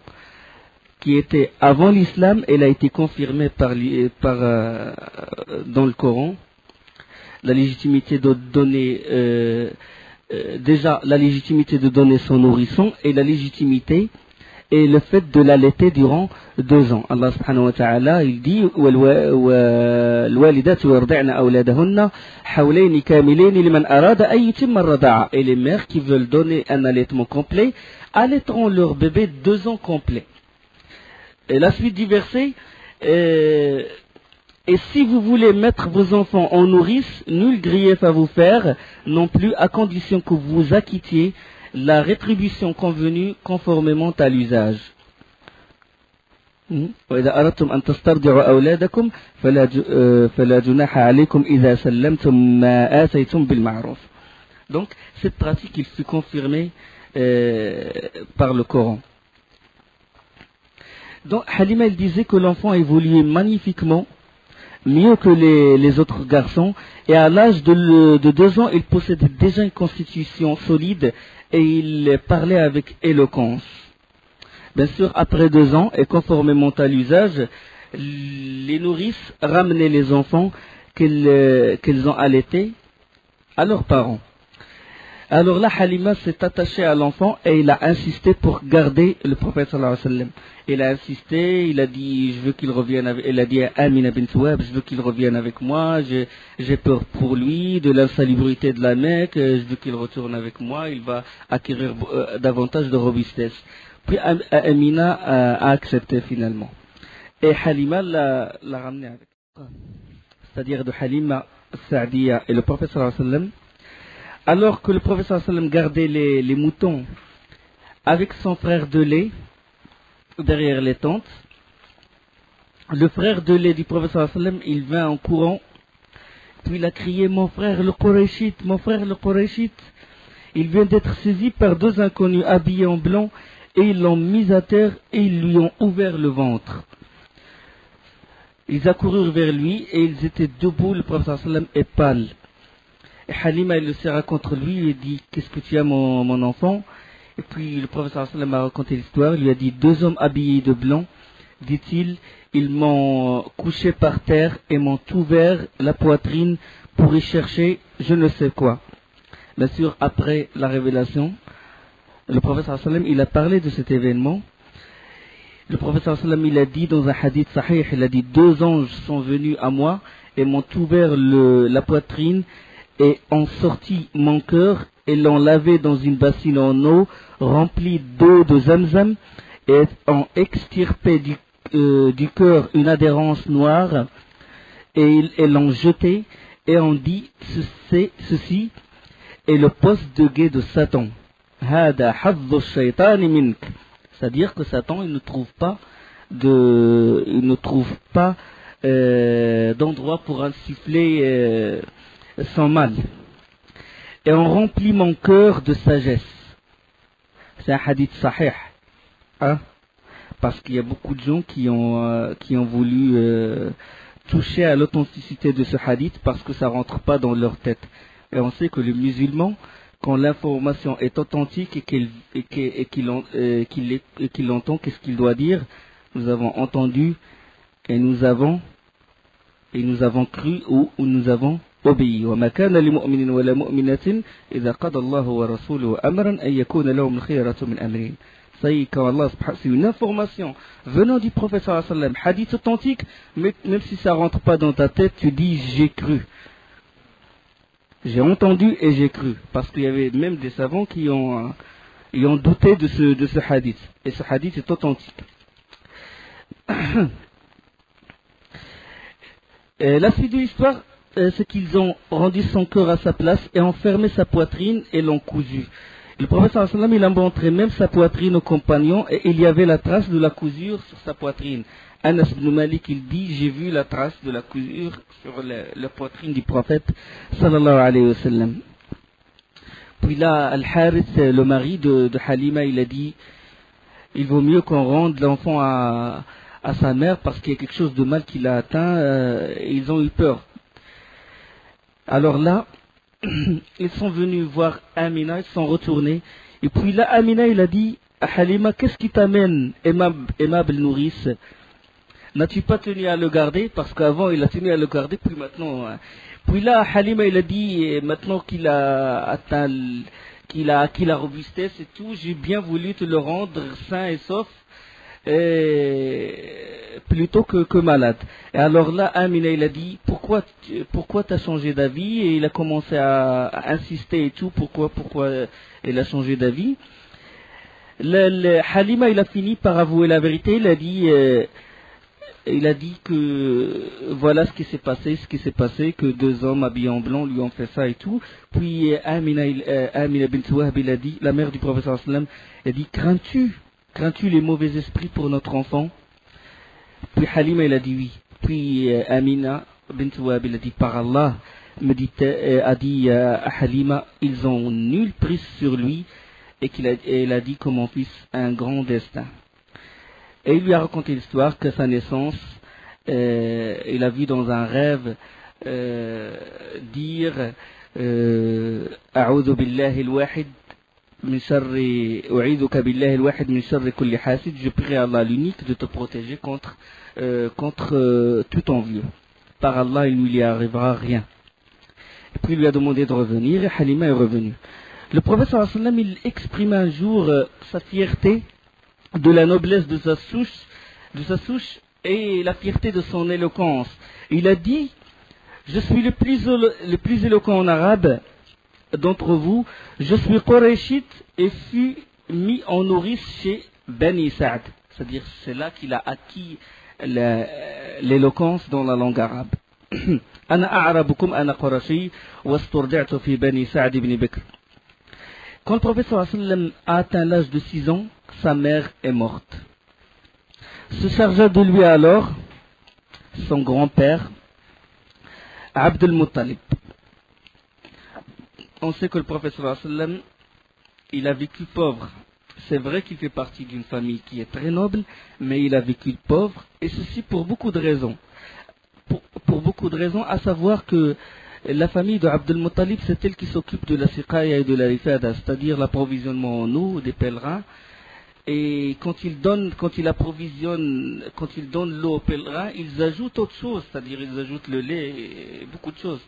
qui était avant l'islam, elle a été confirmée dans le Coran. La légitimité de donner, déjà la légitimité de donner son nourrisson et la légitimité et le fait de l'allaiter durant 2 ans. Allah subhanahu wa ta'ala, il dit وَالْوَالِدَاتُ يُرْضِعْنَ أَوْلَادَهُنَّ حَوْلَيْنِ كَامِلَيْنِ لِمَنْ أَرَادَ أَن يُتِمَّ الرَّضَاعَ. Et les mères qui veulent donner un allaitement complet allaiteront leur bébé 2 ans complets. Et la suite du verset, et si vous voulez mettre vos enfants en nourrice, nul grief à vous faire, non plus à condition que vous acquittiez la rétribution convenue conformément à l'usage. وإذا أردتم أن تسترضعوا أولادكم فلا جناح عليكم إذا سلمتم ما آتيتم بالمعروف. Donc cette pratique il fut confirmée par le Coran. Donc Halima elle disait que l'enfant évoluait magnifiquement, mieux que les autres garçons, et à l'âge de 2 ans il possédait déjà une constitution solide et il parlait avec éloquence. Bien sûr, après 2 ans, et conformément à l'usage, les nourrices ramenaient les enfants qu'elles ont allaités à leurs parents. Alors là, Halima s'est attachée à l'enfant et il a insisté pour garder le prophète sallallahu alayhi wa sallam. Il a insisté, il a dit, je veux qu'il revienne avec, il a dit à Amina bint Wahb, je veux qu'il revienne avec moi, j'ai peur pour lui, de l'insalubrité de la Mecque, je veux qu'il retourne avec moi, il va acquérir davantage de robustesse. Puis Amina a accepté finalement. Et Halima l'a ramené avec. C'est-à-dire de Halima, Sa'diya et le prophète sallallahu alayhi wa sallam. Alors que le prophète sallallahu alayhi wa sallam gardait les moutons avec son frère de lait derrière les tentes, le frère de lait du prophète sallallahu alayhi wa sallam, il vint en courant, puis il a crié, mon frère le Qurayshite, mon frère le Qurayshite. Il vient d'être saisi par 2 inconnus habillés en blanc, et ils l'ont mis à terre et ils lui ont ouvert le ventre. Ils accoururent vers lui et ils étaient debout, le prophète sallallahu alayhi wa sallam est pâle. Et Halima il le serra contre lui et dit, qu'est-ce que tu as mon enfant? Et puis le prophète sallallahu alayhi wa sallam a raconté l'histoire, il lui a dit, 2 hommes habillés de blanc, dit-il, ils m'ont couché par terre et m'ont ouvert la poitrine pour y chercher je ne sais quoi. Bien sûr, après la révélation, le prophète sallallahu alayhi wa sallam, il a parlé de cet événement. Le prophète sallallahu alayhi wa sallam, il a dit dans un hadith sahih, il a dit, 2 anges sont venus à moi et m'ont ouvert la poitrine et ont sorti mon cœur et l'ont lavé dans une bassine en eau remplie d'eau de Zamzam et ont extirpé du cœur une adhérence noire et l'ont jeté et ont dit, ceci est le poste de guet de Satan. C'est-à-dire que Satan il ne trouve pas d'endroit pour insuffler son mal. Et on remplit mon cœur de sagesse. C'est un hadith sahih, hein? Parce qu'il y a beaucoup de gens qui ont voulu toucher à l'authenticité de ce hadith parce que ça rentre pas dans leur tête. Et on sait que le musulman, quand l'information est authentique et qu'il entend, qu'est-ce qu'il doit dire? Nous avons entendu et nous avons cru ou nous avons obéi. وما كان لمؤمن ولا مؤمنة إذا قضى الله ورسوله أمرا أن يكون لهم الخيرة من أمرهم. Ça y est, quand Allah, c'est une information venant du prophète sallallahu alayhi wa sallam, hadith authentique, mais même si ça rentre pas dans ta tête, tu dis j'ai cru. J'ai entendu et j'ai cru. Parce qu'il y avait même des savants qui ont douté de ce hadith. Et ce hadith est authentique. Et la suite de l'histoire, c'est qu'ils ont rendu son cœur à sa place et ont fermé sa poitrine et l'ont cousu. Le prophète sallallahu alayhi wa sallam, il a montré même sa poitrine aux compagnons et il y avait la trace de la cousure sur sa poitrine. Anas ibn Malik, il dit, j'ai vu la trace de la cousure sur la poitrine du prophète sallallahu alayhi wa sallam. Puis là, Al-Harith, le mari de Halima, il a dit, il vaut mieux qu'on rende l'enfant à sa mère parce qu'il y a quelque chose de mal qui l'a atteint, ils ont eu peur. Alors là, ils sont venus voir Amina, ils sont retournés. Et puis là, Amina, il a dit à Halima, qu'est-ce qui t'amène, aimable nourrice? N'as-tu pas tenu à le garder? Parce qu'avant, il a tenu à le garder, puis maintenant... Puis là, Halima, il a dit, maintenant qu'il a atteint, qu'il a acquis la robustesse et tout, j'ai bien voulu te le rendre sain et sauf, plutôt que malade. Et alors là, Amina, il a dit, pourquoi t'as changé d'avis? Et il a commencé à insister et tout, pourquoi il a changé d'avis. Halima, il a fini par avouer la vérité. Il a dit que voilà ce qui s'est passé, que 2 hommes habillés en blanc lui ont fait ça et tout. Puis Amina bint Wahb, il a dit, la mère du professeur sallam, elle a dit, crains-tu les mauvais esprits pour notre enfant? Puis Halima, il a dit oui. Puis Amina bint Wahb, il a dit, par Allah, a dit à Halima, ils ont nulle prise sur lui, et il a dit que mon fils a un grand destin. Et il lui a raconté l'histoire que sa naissance, il a vu dans un rêve dire A'udhu billahi al-wahid min sharri u'idhuka billahi al-wahid min sharri kulli hasid. Je prie à Allah l'unique de te protéger contre tout envieux. Par Allah, il ne lui arrivera rien. Et puis il lui a demandé de revenir et Halima est revenue. Le prophète sallallahu alayhi wa sallam, il exprime un jour sa fierté de la noblesse de sa souche et la fierté de son éloquence. Il a dit, je suis le plus éloquent en arabe d'entre vous, je suis Qurayshite et fus mis en nourrice chez Bani Sa'd. C'est-à-dire, c'est là qu'il a acquis l'éloquence dans la langue arabe. Ana a'rabukum ana Qurashi wasturdi'tu fi Bani Sa'd ibn Bakr. Quand le prophète sallallahu alayhi wa sallam a atteint l'âge de 6 ans, sa mère est morte. Se chargea de lui alors son grand-père, Abd al-Muttalib. On sait que le prophète sallallahu alayhi wa sallam, il a vécu pauvre. C'est vrai qu'il fait partie d'une famille qui est très noble, mais il a vécu pauvre, et ceci pour beaucoup de raisons. Pour beaucoup de raisons, à savoir que la famille de Abd al-Muttalib, c'est elle qui s'occupe de la siqaya et de la rifada, c'est-à-dire l'approvisionnement en eau des pèlerins. Et quand il donne l'eau aux pèlerins, ils ajoutent autre chose, c'est-à-dire ils ajoutent le lait et beaucoup de choses.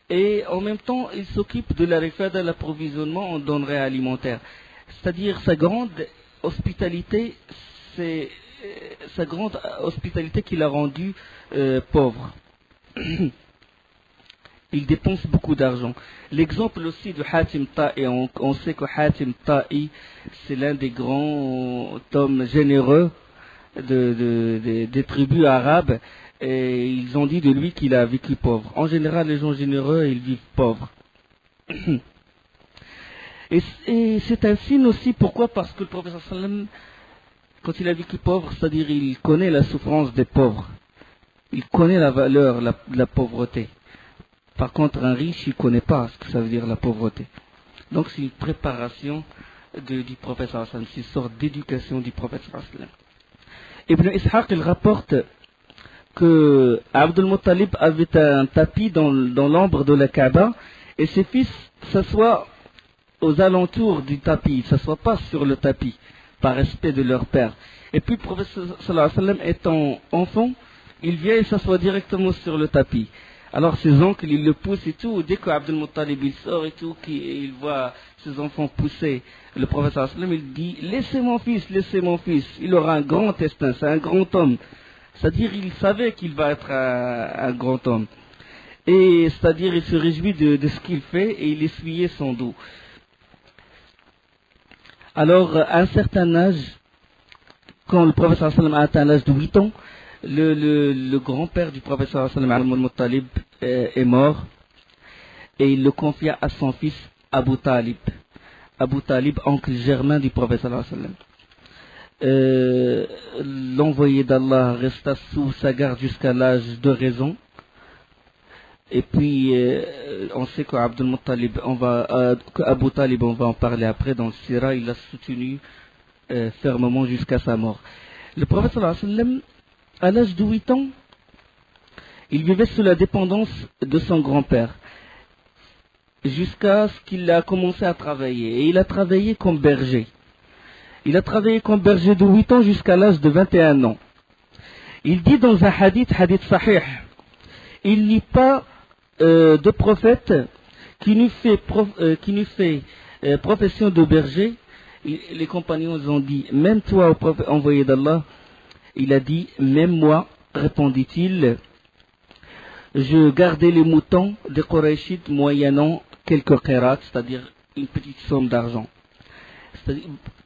Et en même temps, il s'occupe de la rifada, l'approvisionnement en denrées alimentaires. C'est-à-dire sa grande hospitalité, c'est sa grande hospitalité qui l'a rendu pauvre. Il dépense beaucoup d'argent. L'exemple aussi de Hatim Ta'i, on sait que Hatim Ta'i, c'est l'un des grands hommes généreux des tribus arabes, et ils ont dit de lui qu'il a vécu pauvre. En général, les gens généreux, ils vivent pauvres. Et c'est un signe aussi, pourquoi? Parce que le professeur sallam, quand il a vécu pauvre, c'est-à-dire il connaît la souffrance des pauvres. Il connaît la valeur de la pauvreté. Par contre, un riche, il ne connaît pas ce que ça veut dire la pauvreté. Donc c'est une préparation du prophète sallallahu alayhi wa sallam, c'est une sorte d'éducation du prophète sallallahu alayhi wa sallam. Ibn Ishaq, il rapporte que Abd al-Muttalib avait un tapis dans l'ombre de la Kaaba, et ses fils s'assoient aux alentours du tapis, ils ne s'assoient pas sur le tapis, par respect de leur père. Et puis le prophète sallallahu alayhi wa sallam, étant enfant, il vient et s'assoit directement sur le tapis. Alors ses oncles, ils le poussent et tout. Dès que Abd al-Muttalib il sort et tout, il voit ses enfants pousser, le prophète sallallahu alayhi wa sallam, il dit, laissez mon fils, il aura un grand destin, c'est un grand homme. C'est-à-dire, il savait qu'il va être un grand homme. Et c'est-à-dire, il se réjouit de ce qu'il fait et il essuyait son dos. Alors, à un certain âge, quand le prophète sallallahu alayhi wa sallam a atteint l'âge de 8 ans, le grand-père du prophète sallallahu alayhi wa sallam, al-Muttalib, est mort, et il le confia à son fils Abu Talib. Abu Talib, oncle germain du prophète sallallahu alayhi wa sallam. L'envoyé d'Allah resta sous sa garde jusqu'à l'âge de raison. Et puis, on sait qu'Abd al-Muttalib, qu'Abu Talib, on va en parler après dans le Sira, il l'a soutenu fermement jusqu'à sa mort. Le prophète sallallahu alayhi wa sallam, à l'âge de 8 ans, il vivait sous la dépendance de son grand-père, jusqu'à ce qu'il a commencé à travailler. Et il a travaillé comme berger. Il a travaillé comme berger de 8 ans jusqu'à l'âge de 21 ans. Il dit dans un hadith sahih, il n'y a pas de prophète qui nous fait profession de berger. Les compagnons ont dit, même toi, prophète envoyé d'Allah. Il a dit, même moi, répondit-il, je gardais les moutons des Qurayshites moyennant quelques qirats, c'est-à-dire une petite somme d'argent.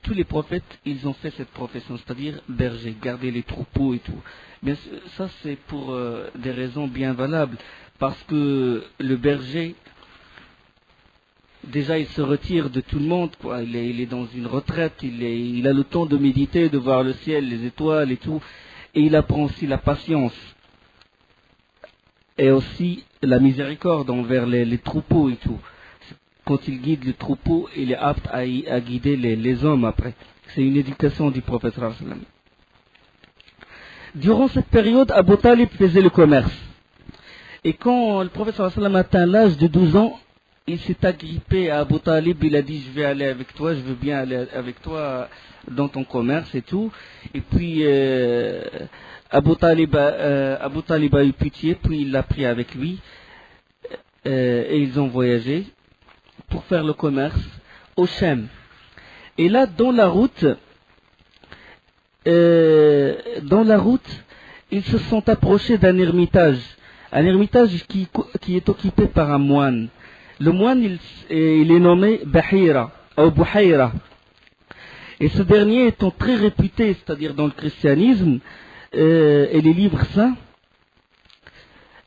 tous les prophètes, ils ont fait cette profession, c'est-à-dire berger, garder les troupeaux et tout. Bien sûr, ça c'est pour des raisons bien valables, parce que le berger, déjà il se retire de tout le monde, quoi. Il est dans une retraite, il a le temps de méditer, de voir le ciel, les étoiles et tout, et il apprend aussi la patience, et aussi la miséricorde envers les troupeaux et tout. Quand il guide le troupeau, il est apte à guider les hommes après. C'est une éducation du prophète sallallahu alayhi wa sallam. Durant cette période, Abu Talib faisait le commerce. Et quand le prophète sallallahu alayhi wa sallam atteint l'âge de 12 ans, il s'est agrippé à Abu Talib, il a dit je vais aller avec toi, je veux bien aller avec toi dans ton commerce et tout. Et puis Abu Talib a eu pitié, puis il l'a pris avec lui et ils ont voyagé pour faire le commerce au Shem. Et là, dans la route, ils se sont approchés d'un ermitage qui est occupé par un moine. Le moine, il est nommé Bahira, ou Buhayra. Et ce dernier étant très réputé, c'est-à-dire dans le christianisme et les livres saints,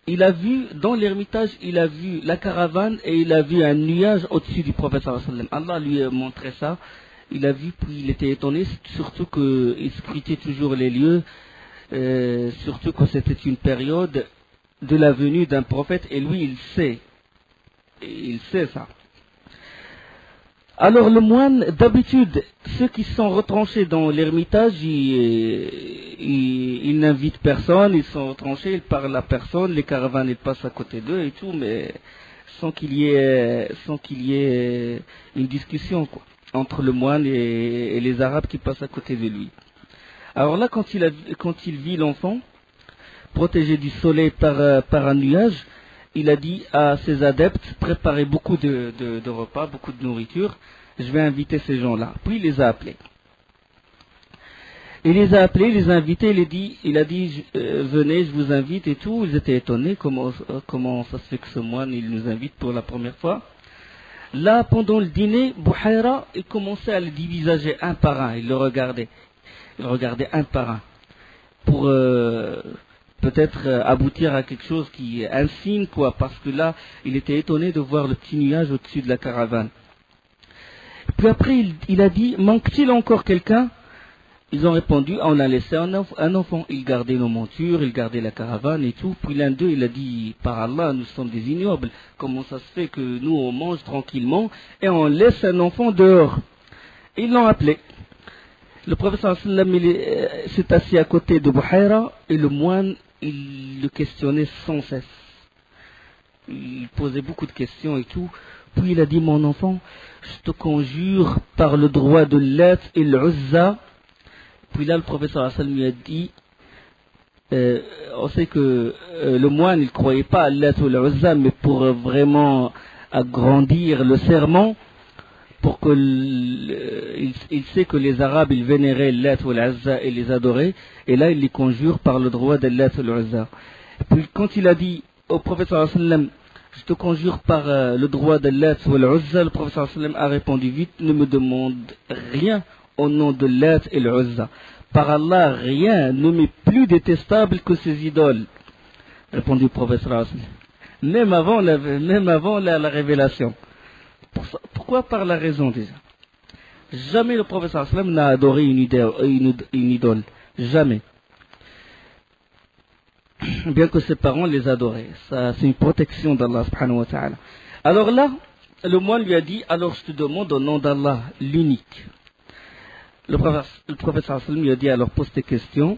il a vu, dans l'ermitage, il a vu la caravane et il a vu un nuage au-dessus du prophète sallallahu alayhi wa sallam. Allah lui a montré ça, il a vu, puis il était étonné, surtout qu'il scrutait toujours les lieux, surtout que c'était une période de la venue d'un prophète, et lui il sait ça. Alors le moine, d'habitude, ceux qui sont retranchés dans l'ermitage, ils n'invitent personne, ils sont retranchés, ils parlent à personne, les caravanes ils passent à côté d'eux et tout, mais sans qu'il y ait une discussion quoi, entre le moine et les Arabes qui passent à côté de lui. Alors là, quand il vit l'enfant, protégé du soleil par un nuage, il a dit à ses adeptes, préparez beaucoup de repas, beaucoup de nourriture, je vais inviter ces gens-là. Puis il les a appelés. Il les a invités, il a dit venez, je vous invite et tout. Ils étaient étonnés, comment ça se fait que ce moine, il nous invite pour la première fois. Là, pendant le dîner, Buhayra, il commençait à les divisager un par un, il le regardait. Il regardait un par un. Pour peut-être aboutir à quelque chose qui est un signe, quoi, parce que là, il était étonné de voir le petit nuage au-dessus de la caravane. Puis après, il a dit, manque-t-il encore quelqu'un? Ils ont répondu, on a laissé un enfant. Il gardait nos montures, il gardait la caravane et tout. Puis l'un d'eux, il a dit, par Allah, nous sommes des ignobles. Comment ça se fait que nous, on mange tranquillement et on laisse un enfant dehors? Ils l'ont appelé. Le professeur sallam s'est assis à côté de Buhayra et le moine, il le questionnait sans cesse. Il posait beaucoup de questions et tout. Puis il a dit, mon enfant, je te conjure par le droit de Lat et l'Uzza. Puis là, le professeur sallam lui a dit, on sait que le moine, il ne croyait pas à Lat ou l'Uzza, mais pour vraiment agrandir le serment, pour que il sait que les Arabes ils vénéraient Lat ou l'Uzza et les adoraient, et là il les conjure par le droit de Lat ou l'Uzza. Puis quand il a dit au prophète sallallahu alayhi wa sallam, je te conjure par le droit de Lat ou l'Uzza, le prophète sallallahu alayhi wa sallam a répondu, vite, ne me demande rien au nom de Lat et l'Uzza. Par Allah, rien ne m'est plus détestable que ces idoles, répondit le prophète sallallahu alayhi wa sallam, même avant la révélation. Pourquoi? Par la raison déjà. Jamais le prophète sallallahu alayhi wa sallam n'a adoré une idole. Jamais. Bien que ses parents les adoraient. Ça, c'est une protection d'Allah subhanahu wa ta'ala. Alors là, le moine lui a dit, alors je te demande au nom d'Allah, l'unique. Le prophète sallallahu alayhi wa sallam lui a dit, alors pose tes questions.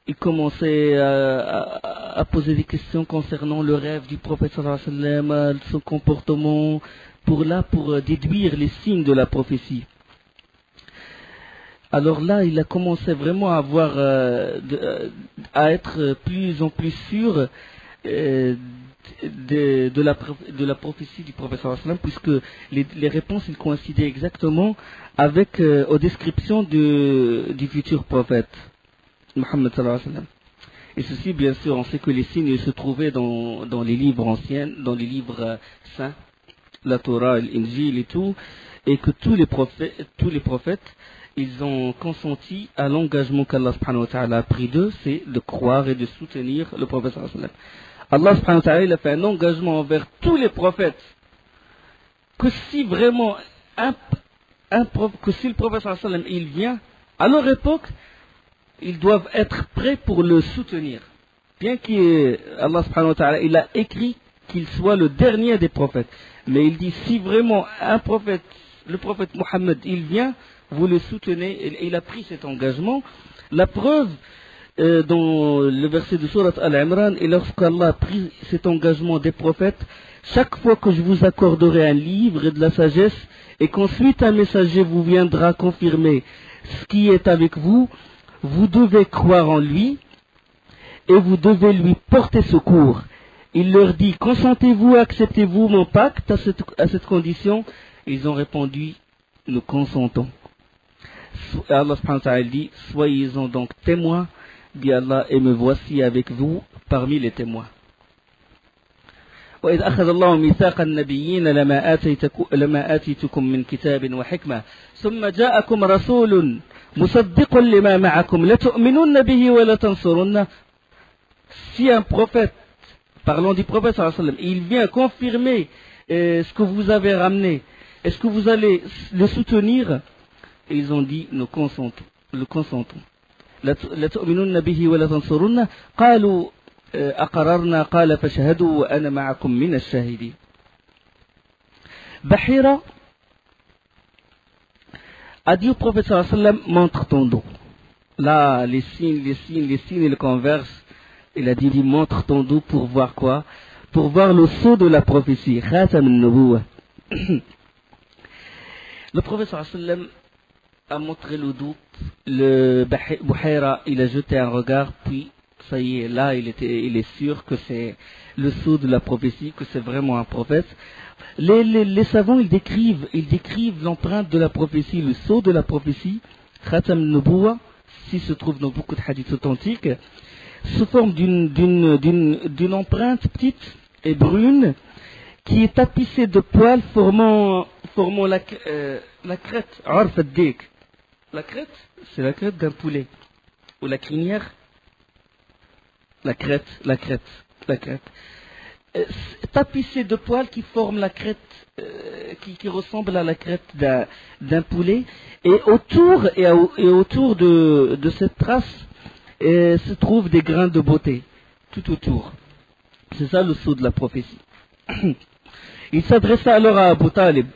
Il commençait à poser des questions concernant le rêve du prophète sallallahu alayhi wa sallam, son comportement, pour déduire les signes de la prophétie. Alors là, il a commencé vraiment à être plus en plus sûr de la prophétie du prophète sallallahu alayhi wa sallam, puisque les réponses ils coïncidaient exactement avec aux descriptions du futur prophète. Muhammad sallallahu alayhi wa sallam. Et ceci, bien sûr, on sait que les signes se trouvaient dans les livres anciens, dans les livres saints, la Torah, l'Injil et tout, et que tous les prophètes, ils ont consenti à l'engagement qu'Allah subhanahu wa ta'ala a pris d'eux, c'est de croire et de soutenir le prophète sallallahu alayhi wa sallam. Allah subhanahu wa ta'ala, il a fait un engagement envers tous les prophètes, que si vraiment que si le prophète sallallahu alayhi wa sallam, il vient, à leur époque, ils doivent être prêts pour le soutenir. Bien qu'Allah subhanahu wa ta'ala, il a écrit qu'il soit le dernier des prophètes. Mais il dit, si vraiment un prophète, le prophète Mohammed, il vient, vous le soutenez, et il a pris cet engagement. La preuve, dans le verset de Surat Al-Imran, et lorsqu'Allah a pris cet engagement des prophètes, chaque fois que je vous accorderai un livre et de la sagesse, et qu'ensuite un messager vous viendra confirmer ce qui est avec vous, vous devez croire en lui, et vous devez lui porter secours. Il leur dit, consentez-vous, acceptez-vous mon pacte à cette condition? Ils ont répondu, nous consentons. Allah subhanahu wa ta'ala dit, soyez-en donc témoins, dit Allah, et me voici avec vous parmi les témoins. وإذ أخذ الله ميثاق النبيين لما آتيتكم من كتاب وحكمة ثم جاءكم رسول مصدق لما معكم لتؤمنن به ولتنصرنه. Si un prophète, parlons du prophète sallallahu alayhi wa sallam, il vient confirmer ce que vous avez ramené, est-ce que vous allez le soutenir? Et ils ont dit, nous consentons, le consentons. لتؤمنن به ولتنصرنه قالوا أقررنا قال فاشهدوا وأنا معكم من الشاهدين. Bahira a dit au prophète sallallahu alayhi wa sallam, montre ton dos. Là, les signes, ils conversent. Il a dit, montre ton dos pour voir quoi? Pour voir le sceau de la prophétie. Khatam al-Nubuwah. Le prophète sallallahu alayhi wa sallam a montré le dos. Le Bahira, il a jeté un regard, puis ça y est, là, il est sûr que c'est le sceau de la prophétie, que c'est vraiment un prophète. Les savants, ils décrivent l'empreinte de la prophétie, le sceau de la prophétie, Khatam al-Nubuwah, si se trouve dans beaucoup de hadiths authentiques, sous forme d'une empreinte petite et brune qui est tapissée de poils formant la crête. La crête, c'est la crête d'un poulet. Ou la crinière, la crête. Tapissée de poils qui forment la crête, qui ressemble à la crête d'un poulet. Et autour de cette trace, se trouvent des grains de beauté, tout autour. C'est ça le sceau de la prophétie. Il s'adressa alors à Abu Talib.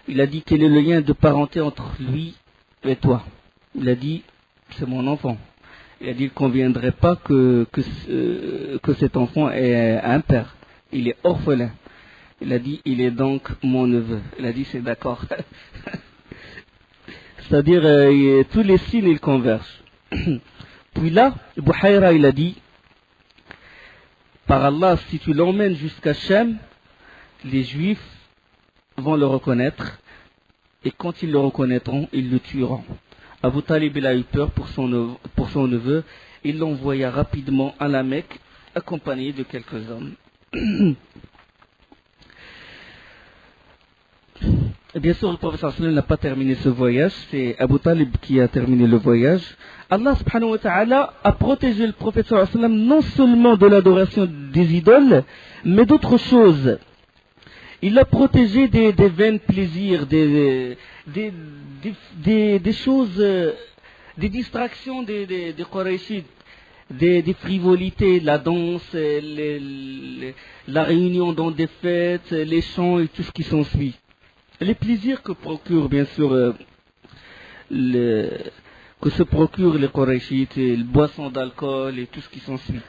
Il a dit, quel est le lien de parenté entre lui et toi? Il a dit, c'est mon enfant. Il a dit, il ne conviendrait pas que cet enfant ait un père. Il est orphelin. Il a dit, il est donc mon neveu. Il a dit, c'est d'accord. C'est-à-dire, tous les signes, ils convergent. Puis là, Buhayra, il a dit, par Allah, si tu l'emmènes jusqu'à Shem, les Juifs vont le reconnaître, et quand ils le reconnaîtront, ils le tueront. Abu Talib, il a eu peur pour son neveu, il l'envoya rapidement à la Mecque, accompagné de quelques hommes. Et bien sûr, le prophète sallallahu alayhi wa sallam n'a pas terminé ce voyage, c'est Abu Talib qui a terminé le voyage. Allah subhanahu wa ta'ala a protégé le prophète sallallahu alayhi wa sallam non seulement de l'adoration des idoles, mais d'autres choses. Il l'a protégé des vains plaisirs, des choses, des distractions des Qurayshites, des frivolités, la danse, la réunion dans des fêtes, les chants et tout ce qui s'ensuit. Les plaisirs que procurent bien sûr que se procurent les Qurayshites, les boissons d'alcool et tout ce qui s'ensuit.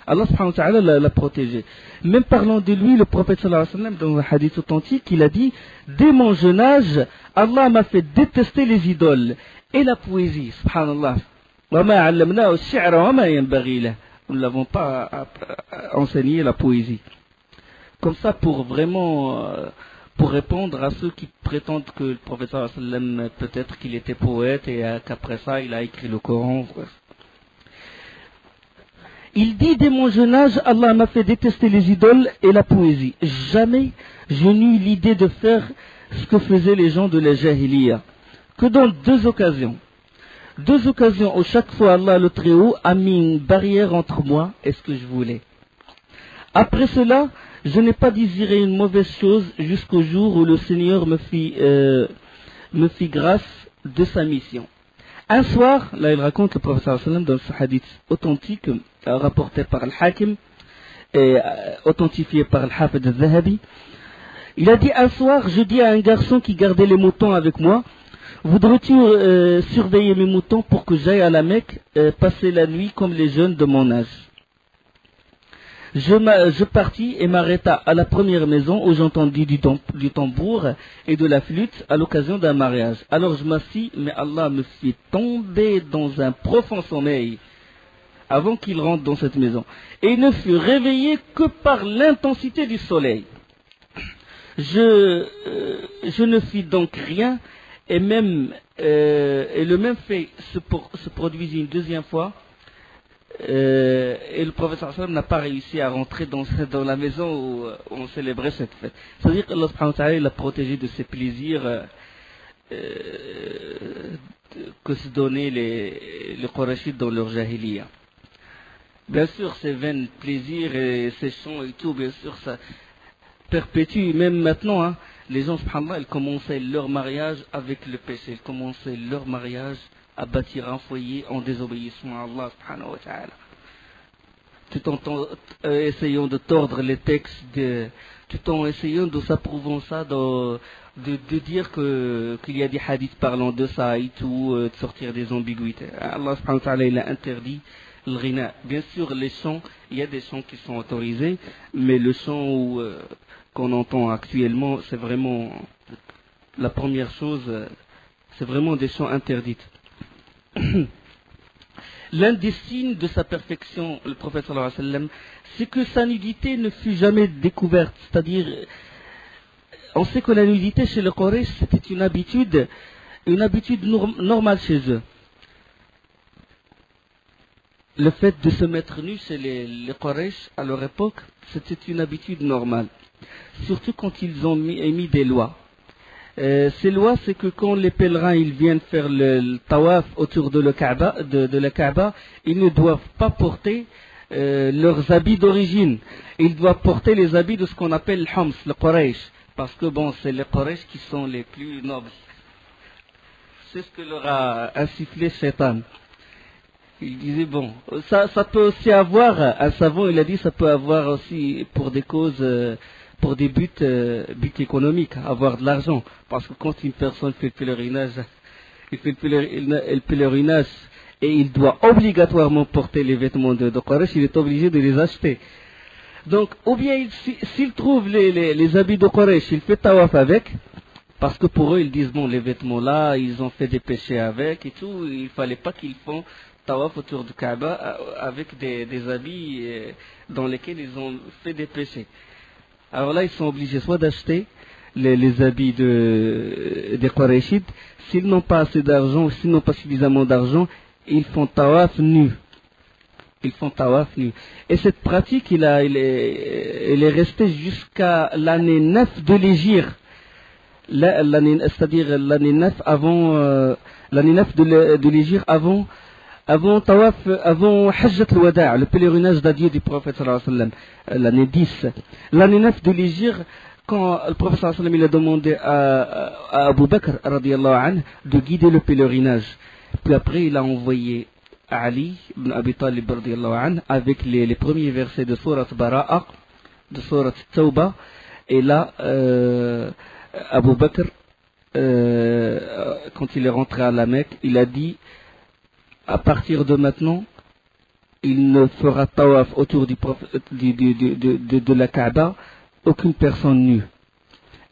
Allah subhanahu wa ta'ala l'a protégé. Même parlant de lui, le prophète sallallahu alayhi wa sallam, dans un hadith authentique, il a dit, dès mon jeune âge, Allah m'a fait détester les idoles et la poésie. Subhanallah. Nous ne l'avons pas enseigné la poésie. Comme ça, pour vraiment, pour répondre à ceux qui prétendent que le prophète sallallahu alayhi wa sallam, peut-être qu'il était poète et qu'après ça, il a écrit le Coran. Il dit, dès mon jeune âge, Allah m'a fait détester les idoles et la poésie. Jamais je n'eus l'idée de faire ce que faisaient les gens de la Jahiliya, que dans deux occasions où chaque fois Allah le Très-Haut a mis une barrière entre moi et ce que je voulais. Après cela, je n'ai pas désiré une mauvaise chose jusqu'au jour où le Seigneur me fit grâce de sa mission. Un soir, là il raconte le prophète sallam dans ce hadith authentique rapporté par Al-Hakim et authentifié par Al-Hafid Al-Zahabi, il a dit un soir, je dis à un garçon qui gardait les moutons avec moi, voudrais-tu surveiller mes moutons pour que j'aille à la Mecque passer la nuit comme les jeunes de mon âge? Je partis et m'arrêta à la première maison où j'entendis du tambour et de la flûte à l'occasion d'un mariage. Alors je m'assis, mais Allah me fit tomber dans un profond sommeil avant qu'il rentre dans cette maison. Et il ne fut réveillé que par l'intensité du soleil. Je ne fis donc rien, et le même fait se produisit une deuxième fois. Et le professeur sallam n'a pas réussi à rentrer dans la maison où on célébrait cette fête. C'est-à-dire qu'Allah subhanahu wa ta'ala l'a protégé de ses plaisirs que se donnaient les Qurayshites dans leur jahiliya. Bien sûr, ces vains plaisirs et ces chants et tout, bien sûr, ça perpétue, même maintenant, hein, les gens, subhanallah, ils commençaient leur mariage avec le péché, ils commençaient leur mariage à bâtir un foyer en désobéissant à Allah subhanahu wa ta'ala. Tout en essayant de tordre les textes, tout en essayant de s'approuvant ça, de dire qu'il y a des hadiths parlant de ça et tout, de sortir des ambiguïtés. Allah subhanahu wa ta'ala, il a interdit le rina. Bien sûr, les chants, il y a des chants qui sont autorisés, mais le chant qu'on entend actuellement, c'est vraiment la première chose, c'est vraiment des chants interdits. L'un des signes de sa perfection, le prophète sallallahu alayhi wa sallam, c'est que sa nudité ne fut jamais découverte. C'est-à-dire, on sait que la nudité chez les Quraysh, c'était une habitude normale chez eux. Le fait de se mettre nu chez les Quraysh à leur époque, c'était une habitude normale. Surtout quand ils ont émis des lois. Ces lois, c'est que quand les pèlerins ils viennent faire le tawaf autour de la Kaaba, ils ne doivent pas porter leurs habits d'origine. Ils doivent porter les habits de ce qu'on appelle le Hams, le Quraysh. Parce que bon, c'est les Quraysh qui sont les plus nobles. C'est ce que leur a insufflé Shaitan. Il disait bon, ça peut aussi avoir, un savant il a dit, ça peut avoir aussi pour des causes, pour des buts économiques, avoir de l'argent. Parce que quand une personne fait le pèlerinage, et il doit obligatoirement porter les vêtements de Quraysh, il est obligé de les acheter. Donc, ou bien s'il trouve les habits de Quraysh, il fait tawaf avec, parce que pour eux ils disent bon, les vêtements là, ils ont fait des péchés avec et tout, il fallait pas qu'ils font tawaf autour du Kaaba avec des habits dans lesquels ils ont fait des péchés. Alors là, ils sont obligés soit d'acheter les habits des Qurayshites, s'ils n'ont pas assez d'argent ou s'ils n'ont pas suffisamment d'argent, ils font tawaf nus. Et cette pratique, elle est restée jusqu'à l'année 9 de l'Hégire. C'est-à-dire l'année 9 de l'Hégire avant Tawaf, avant Hajjat al-Wada', le pèlerinage d'adieu du prophète sallallahu alayhi wa sallam, l'année 10. L'année 9 de l'Hégire, quand le prophète sallallahu alayhi wa sallam il a demandé à Abu Bakr radiyallahu anhu de guider le pèlerinage. Puis après il a envoyé Ali ibn Abi Talib radiyallahu anhu avec les premiers versets de Surat Bara'a, de Surat Tawbah. Et là, Abu Bakr, quand il est rentré à la Mecque, il a dit à partir de maintenant, il ne fera tawaf autour de la Kaaba aucune personne nue.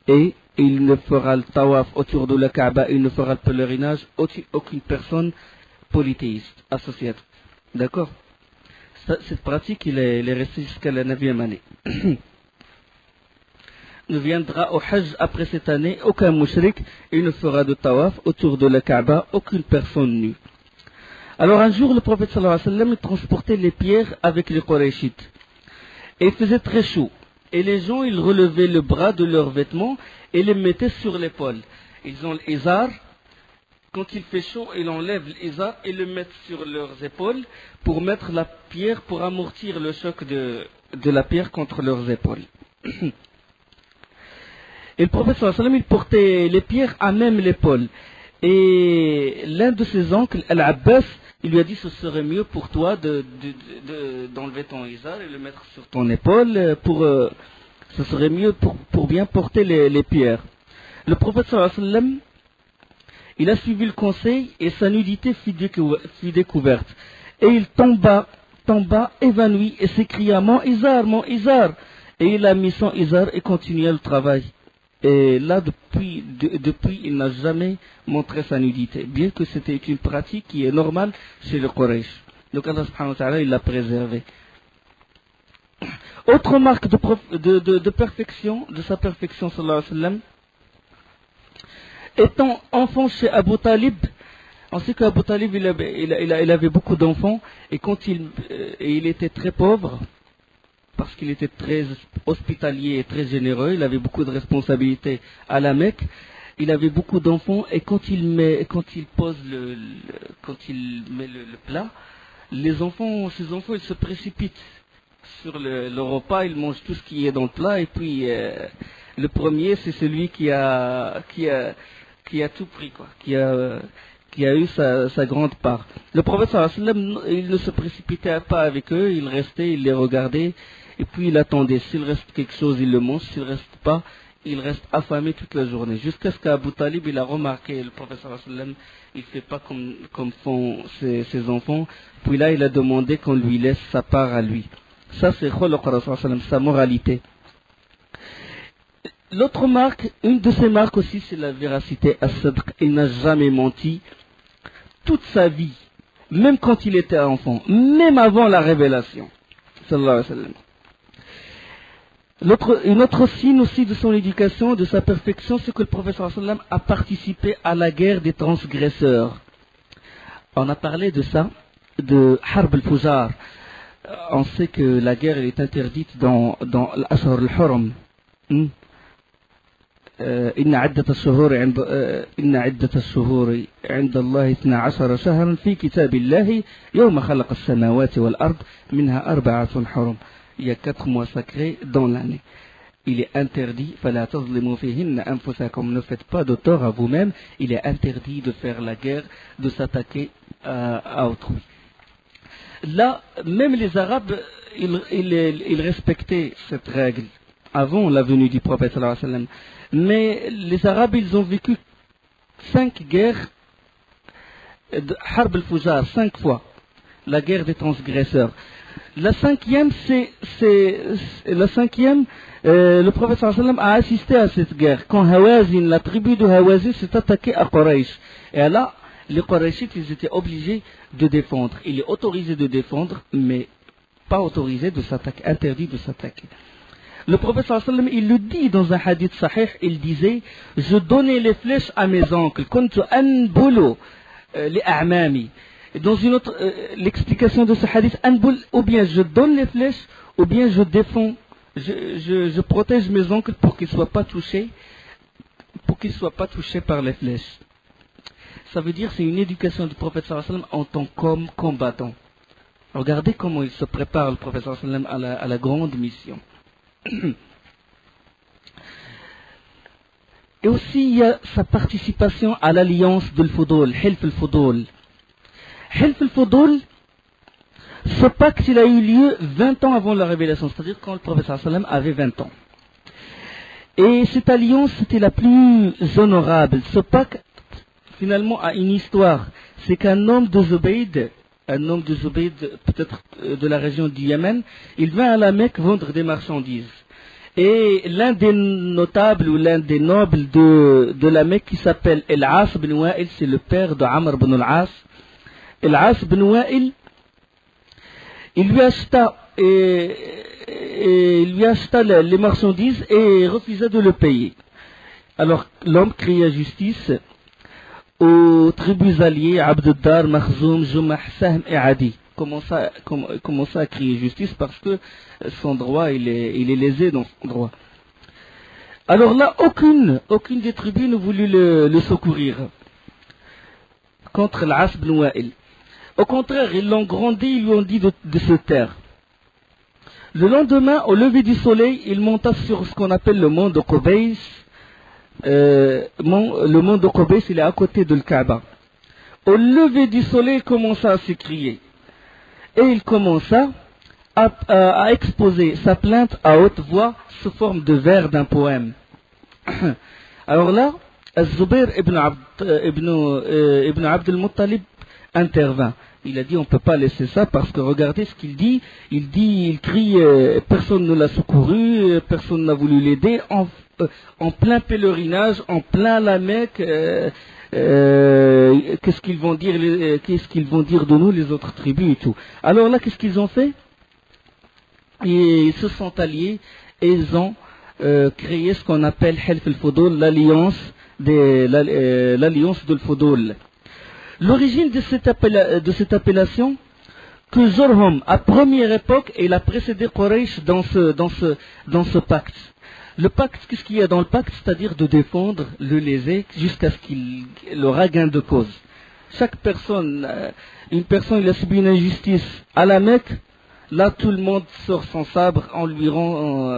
Et il ne fera le tawaf autour de la Kaaba, il ne fera le pèlerinage aucune personne polythéiste, associatrice. D'accord? Cette pratique, elle est restée jusqu'à la 9e année. Ne viendra au Hajj après cette année aucun mushrik, il ne fera de tawaf autour de la Kaaba aucune personne nue. Alors un jour, le prophète sallallahu alayhi wa sallam transportait les pierres avec les Qurayshites. Et il faisait très chaud. et les gens, ils relevaient le bras de leurs vêtements et les mettaient sur l'épaule. Ils ont l'izar. Quand il fait chaud, ils enlèvent l'izar et le mettent sur leurs épaules pour mettre la pierre, pour amortir le choc de la pierre contre leurs épaules. Et le prophète sallallahu alayhi wa sallam, il portait les pierres à même l'épaule. Et l'un de ses oncles, Al-Abbas, il lui a dit, ce serait mieux pour toi d'enlever ton izar et le mettre sur ton épaule, ce serait mieux pour bien porter les pierres. Le prophète sallallahu alayhi wa sallam, il a suivi le conseil et sa nudité fut découverte. Et il tomba évanoui et s'écria, mon izar. Et il a mis son izar et continua le travail. Et là, depuis, il n'a jamais montré sa nudité, bien que c'était une pratique qui est normale chez les Quraysh. Donc Allah subhanahu wa ta'ala, il l'a préservé. Autre marque de perfection, de sa perfection, sallallahu alayhi wa sallam, étant enfant chez Abu Talib, on sait qu'Abu Talib, il avait beaucoup d'enfants, et il était très pauvre, parce qu'il était très hospitalier et très généreux, il avait beaucoup de responsabilités à la Mecque, il avait beaucoup d'enfants, et quand il met le plat, ses enfants, ils se précipitent sur le repas, ils mangent tout ce qui est dans le plat, et puis le premier, c'est celui qui a tout pris, quoi, qui a eu sa grande part. Le prophète sallallahu alayhi wa sallam, il ne se précipitait pas avec eux, il restait, il les regardait, et puis il attendait. S'il reste quelque chose, il le mange, s'il ne reste pas, il reste affamé toute la journée. Jusqu'à ce qu'Abu Talib, il a remarqué, le prophète sallallahu alayhi wa sallam, il ne fait pas comme font ses enfants, puis là il a demandé qu'on lui laisse sa part à lui. Ça c'est khuluq sallallahu alayhi wa sallam, sa moralité. L'autre marque, une de ses marques aussi, c'est la véracité. As-Sadq, il n'a jamais menti toute sa vie, même quand il était enfant, même avant la révélation. Sallallahu alayhi wa sallam. Une autre signe aussi de son éducation, de sa perfection, c'est que le prophète sallallahu alayhi wa sallam a participé à la guerre des transgresseurs. On a parlé de ça, de Harb al-Fujar. On sait que la guerre elle est interdite dans l'Ashhur al-Hurum. إن عدة الشهور عند الله 12 شهرا في كتاب الله يوم خلق السماوات والأرض منها 4 حرم. Il y a 4 mois sacrés dans l'année. Il est interdit, فلا تظلموا فيهن أنفسكم, ne faites pas de tort à vous-même. Il est interdit de faire la guerre, de s'attaquer à autrui. Là, même les Arabes, ils respectaient cette règle avant la venue du prophète sallallahu alayhi wa sallam. Mais les Arabes, ils ont vécu 5 guerres de Harb al-Fujar, 5 fois, la guerre des transgresseurs. La cinquième, le prophète sallallahu alayhi wa sallam a assisté à cette guerre, quand Hawazin, la tribu de Hawazin, s'est attaquée à Quraysh. Et là, les Qurayshites, ils étaient obligés de défendre. Il est autorisé de défendre, mais pas autorisé de s'attaquer, interdit de s'attaquer. Le prophète sallallahu alayhi wa sallam, il le dit dans un hadith sahih, il disait, je donnais les flèches à mes oncles, kuntu anbulu li a'mami. Dans une autre, l'explication de ce hadith, anbul, ou bien je donne les flèches, ou bien je défends, je protège mes oncles pour qu'ils ne soient pas touchés par les flèches. Ça veut dire, c'est une éducation du prophète sallallahu alayhi wa sallam en tant qu'homme combattant. Regardez comment il se prépare, le prophète sallallahu alayhi wa sallam, à la grande mission. Et aussi il y a sa participation à l'alliance de l'Fudul, Hilf al-Fudul. Hilf al-Fudul, ce pacte il a eu lieu 20 ans avant la révélation, c'est-à-dire quand le prophète sallallahu alayhi wa sallam avait 20 ans. Et cette alliance c'était la plus honorable. Ce pacte finalement a une histoire. C'est qu'un homme de Zubayd, peut-être de la région du Yémen, il vint à la Mecque vendre des marchandises. Et l'un des notables ou l'un des nobles de la Mecque qui s'appelle El-As ibn Wa'il, c'est le père de Amr ibn al-As. El-As ibn Wa'il, il lui acheta les marchandises et refusa de le payer. Alors l'homme cria justice aux tribus alliées, Abd ad-Dar, Makhzoum, Jumah, Sahm et Adi. commença à crier justice parce que son droit, il est lésé dans son droit. Alors là, aucune des tribus ne voulut le secourir contre l'As ibn Wa'il. Au contraire, ils l'ont grondé, ils lui ont dit de se taire. Le lendemain, au lever du soleil, il monta sur ce qu'on appelle le mont de Qubays. Le mont de Qubays, il est à côté de Kaaba. Au lever du soleil, il commença à s'écrier. Et il commença à exposer sa plainte à haute voix sous forme de vers d'un poème. Alors là, Az-Zubair ibn Abd al-Muttalib intervint. Il a dit on ne peut pas laisser ça parce que regardez ce qu'il dit. Il crie personne ne l'a secouru, personne n'a voulu l'aider en plein pèlerinage, en plein la Mecque. Qu'est-ce qu'ils vont dire de nous les autres tribus et tout. Alors là, qu'est-ce qu'ils ont fait? Ils se sont alliés et ils ont créé ce qu'on appelle Hilf al-Fudul, l'alliance de l'Fudul. L'origine de cette appellation, que Jurhum, à première époque, il a précédé Quraysh dans ce pacte. Le pacte, qu'est-ce qu'il y a dans le pacte? C'est-à-dire de défendre le lésé jusqu'à ce qu'il aura gain de cause. Chaque personne, une personne, il a subi une injustice à la Mecque, là tout le monde sort son sabre, on lui rend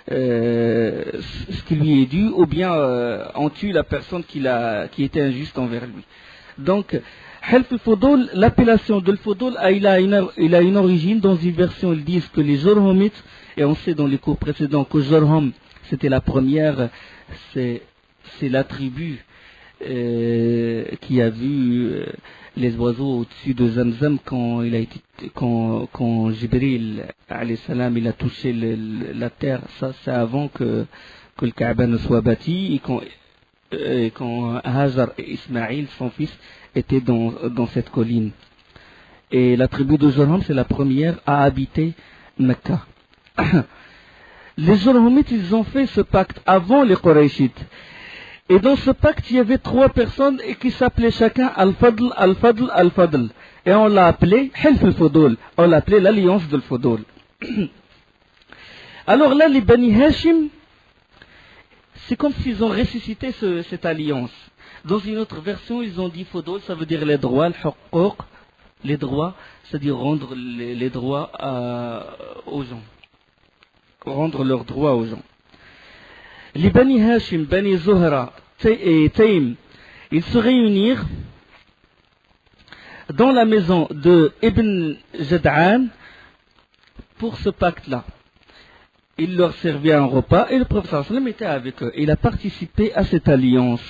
ce qui lui est dû, ou bien on tue la personne qui était injuste envers lui. Donc, Hilf al-Fudul, l'appellation de l'Fudul, il a une origine. Dans une version, ils disent que les Jurhumites, et on sait dans les cours précédents que Jurhum, c'était la première, c'est la tribu qui a vu les oiseaux au-dessus de Zamzam quand Jibril, alayhi salam, il a touché la terre. Ça, c'est avant que le Kaaba ne soit bâti, et quand Hajar et Ismaïl, son fils, étaient dans cette colline. Et la tribu de Jurhum, c'est la première à habiter Mecca. Les Jurhumites, ils ont fait ce pacte avant les Qurayshites. Et dans ce pacte, il y avait 3 personnes et qui s'appelaient chacun Al-Fadl, Al-Fadl, Al-Fadl. Et on l'a appelé Hilf al-Fudul. On l'a appelé l'alliance de l'Fudul. Alors là, les Bani Hashim, c'est comme s'ils ont ressuscité cette alliance. Dans une autre version, ils ont dit Fudul, ça veut dire les droits, al-Huquq, les droits, c'est-à-dire rendre les droits aux gens. Rendre leurs droits aux gens. Les Bani Hashim, Bani Zuhra et Taym, ils se réunirent dans la maison de Ibn Jad'an pour ce pacte-là. Il leur servait un repas et le prophète sallallahu alayhi wa sallam était avec eux. Il a participé à cette alliance.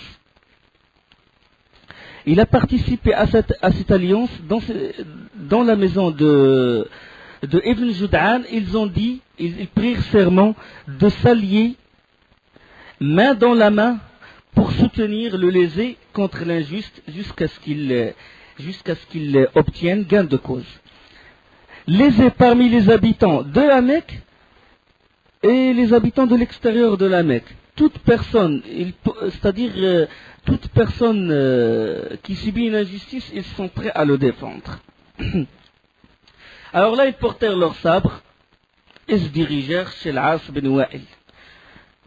Il a participé à cette alliance dans la maison de Ibn Jud'an. Ils prirent serment de s'allier main dans la main pour soutenir le lésé contre l'injuste jusqu'à ce qu'il obtienne gain de cause. Lésé parmi les habitants de la Mecque et les habitants de l'extérieur de la Mecque. Toute personne, toute personne qui subit une injustice, ils sont prêts à le défendre. Alors là, ils portèrent leur sabre et se dirigèrent chez l'As ibn Wa'il.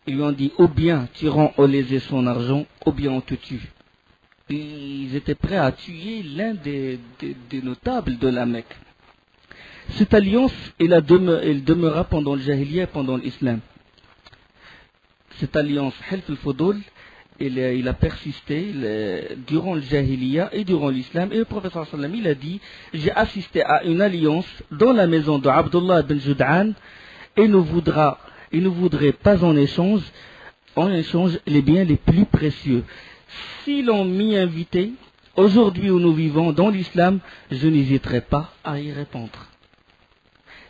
Ils lui ont dit, ou bien tu rends au lésé son argent, ou bien on te tue. Ils étaient prêts à tuer l'un des notables de la Mecque. Cette alliance, elle demeura pendant le Jahiliya et pendant l'Islam. Cette alliance, Hilf al-Fudul, il a persisté durant le Jahiliya et durant l'Islam. Et le prophète sallallahu alayhi wa sallam, il a dit, j'ai assisté à une alliance dans la maison de Abdullah ibn Jud'an et ne voudrait pas en échange les biens les plus précieux. Si l'on m'y invitait, aujourd'hui où nous vivons dans l'Islam, je n'hésiterai pas à y répondre.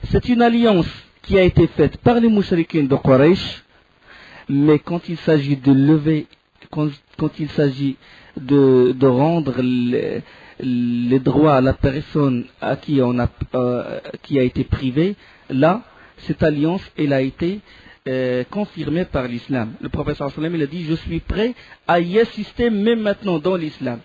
C'est une alliance qui a été faite par les mouchriquins de Quraysh, mais quand il s'agit de lever, quand il s'agit de rendre les droits à la personne à qui qui a été privée, là, cette alliance, elle a été confirmée par l'islam. Le prophète sallallahu alayhi wa sallam, il a dit, je suis prêt à y assister même maintenant dans l'islam.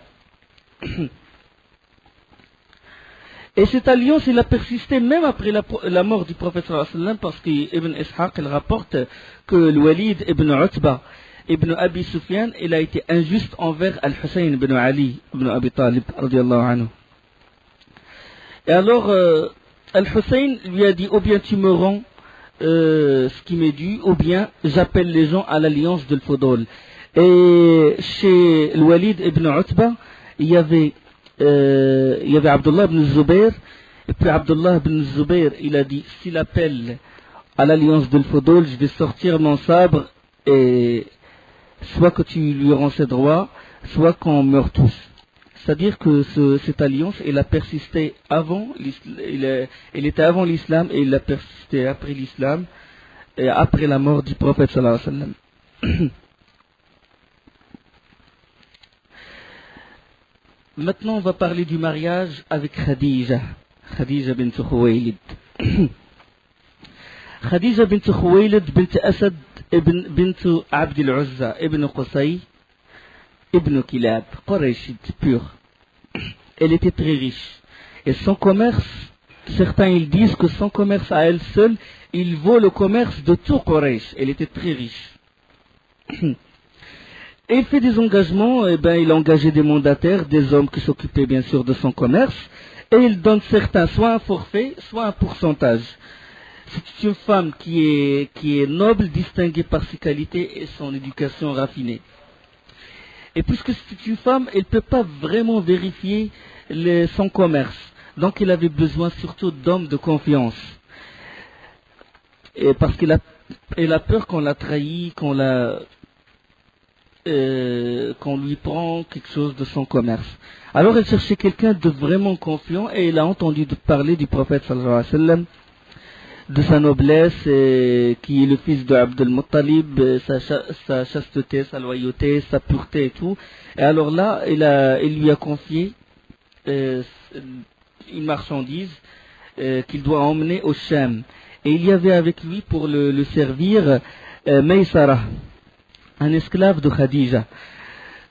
Et cette alliance, elle a persisté même après la mort du prophète sallallahu alayhi wa sallam, parce qu'Ibn Ishaq, il rapporte que le Walid ibn Utba, ibn Abi Sufyan, il a été injuste envers Al-Hussein ibn Ali, ibn Abi Talib, radiyallahu anhu. Et alors, Al-Hussein lui a dit, ou bien tu me rends ce qui m'est dû, ou bien j'appelle les gens à l'alliance de l'Fodol. Et chez le Walid ibn Utba, il y avait Abdullah ibn Zubayr, et puis Abdullah ibn Zubayr, il a dit, s'il appelle à l'alliance de l'Fodol, je vais sortir mon sabre, et soit que tu lui rends ses droits, soit qu'on meurt tous. C'est-à-dire que cette alliance, elle a persisté avant, elle était avant l'islam, et elle a persisté après l'islam, et après la mort du prophète sallallahu alayhi wa sallam. Maintenant, on va parler du mariage avec Khadija bint Khuwaylid. Khadija bint Khuwaylid bint Asad bint Abd al-Uzza ibn Qusay ibn Kilab, Qurayshid pur. Elle était très riche. Et son commerce, certains ils disent que son commerce à elle seule, il vaut le commerce de tout Quraysh. Elle était très riche. Et il fait des engagements, il a engagé des mandataires, des hommes qui s'occupaient bien sûr de son commerce, et il donne certains, soit un forfait, soit un pourcentage. C'est une femme qui est noble, distinguée par ses qualités et son éducation raffinée. Et puisque c'est une femme, elle ne peut pas vraiment vérifier son commerce. Donc elle avait besoin surtout d'hommes de confiance. Et parce qu'elle a peur qu'on la trahit, qu'on lui prend quelque chose de son commerce. Alors elle cherchait quelqu'un de vraiment confiant, et elle a entendu parler du prophète sallallahu alayhi wa sallam, de sa noblesse, qui est le fils de Abdul Muttalib, sa chasteté, sa loyauté, sa pureté et tout. Et alors là, il lui a confié une marchandise qu'il doit emmener au Sham. Et il y avait avec lui pour le servir Maysara, un esclave de Khadija.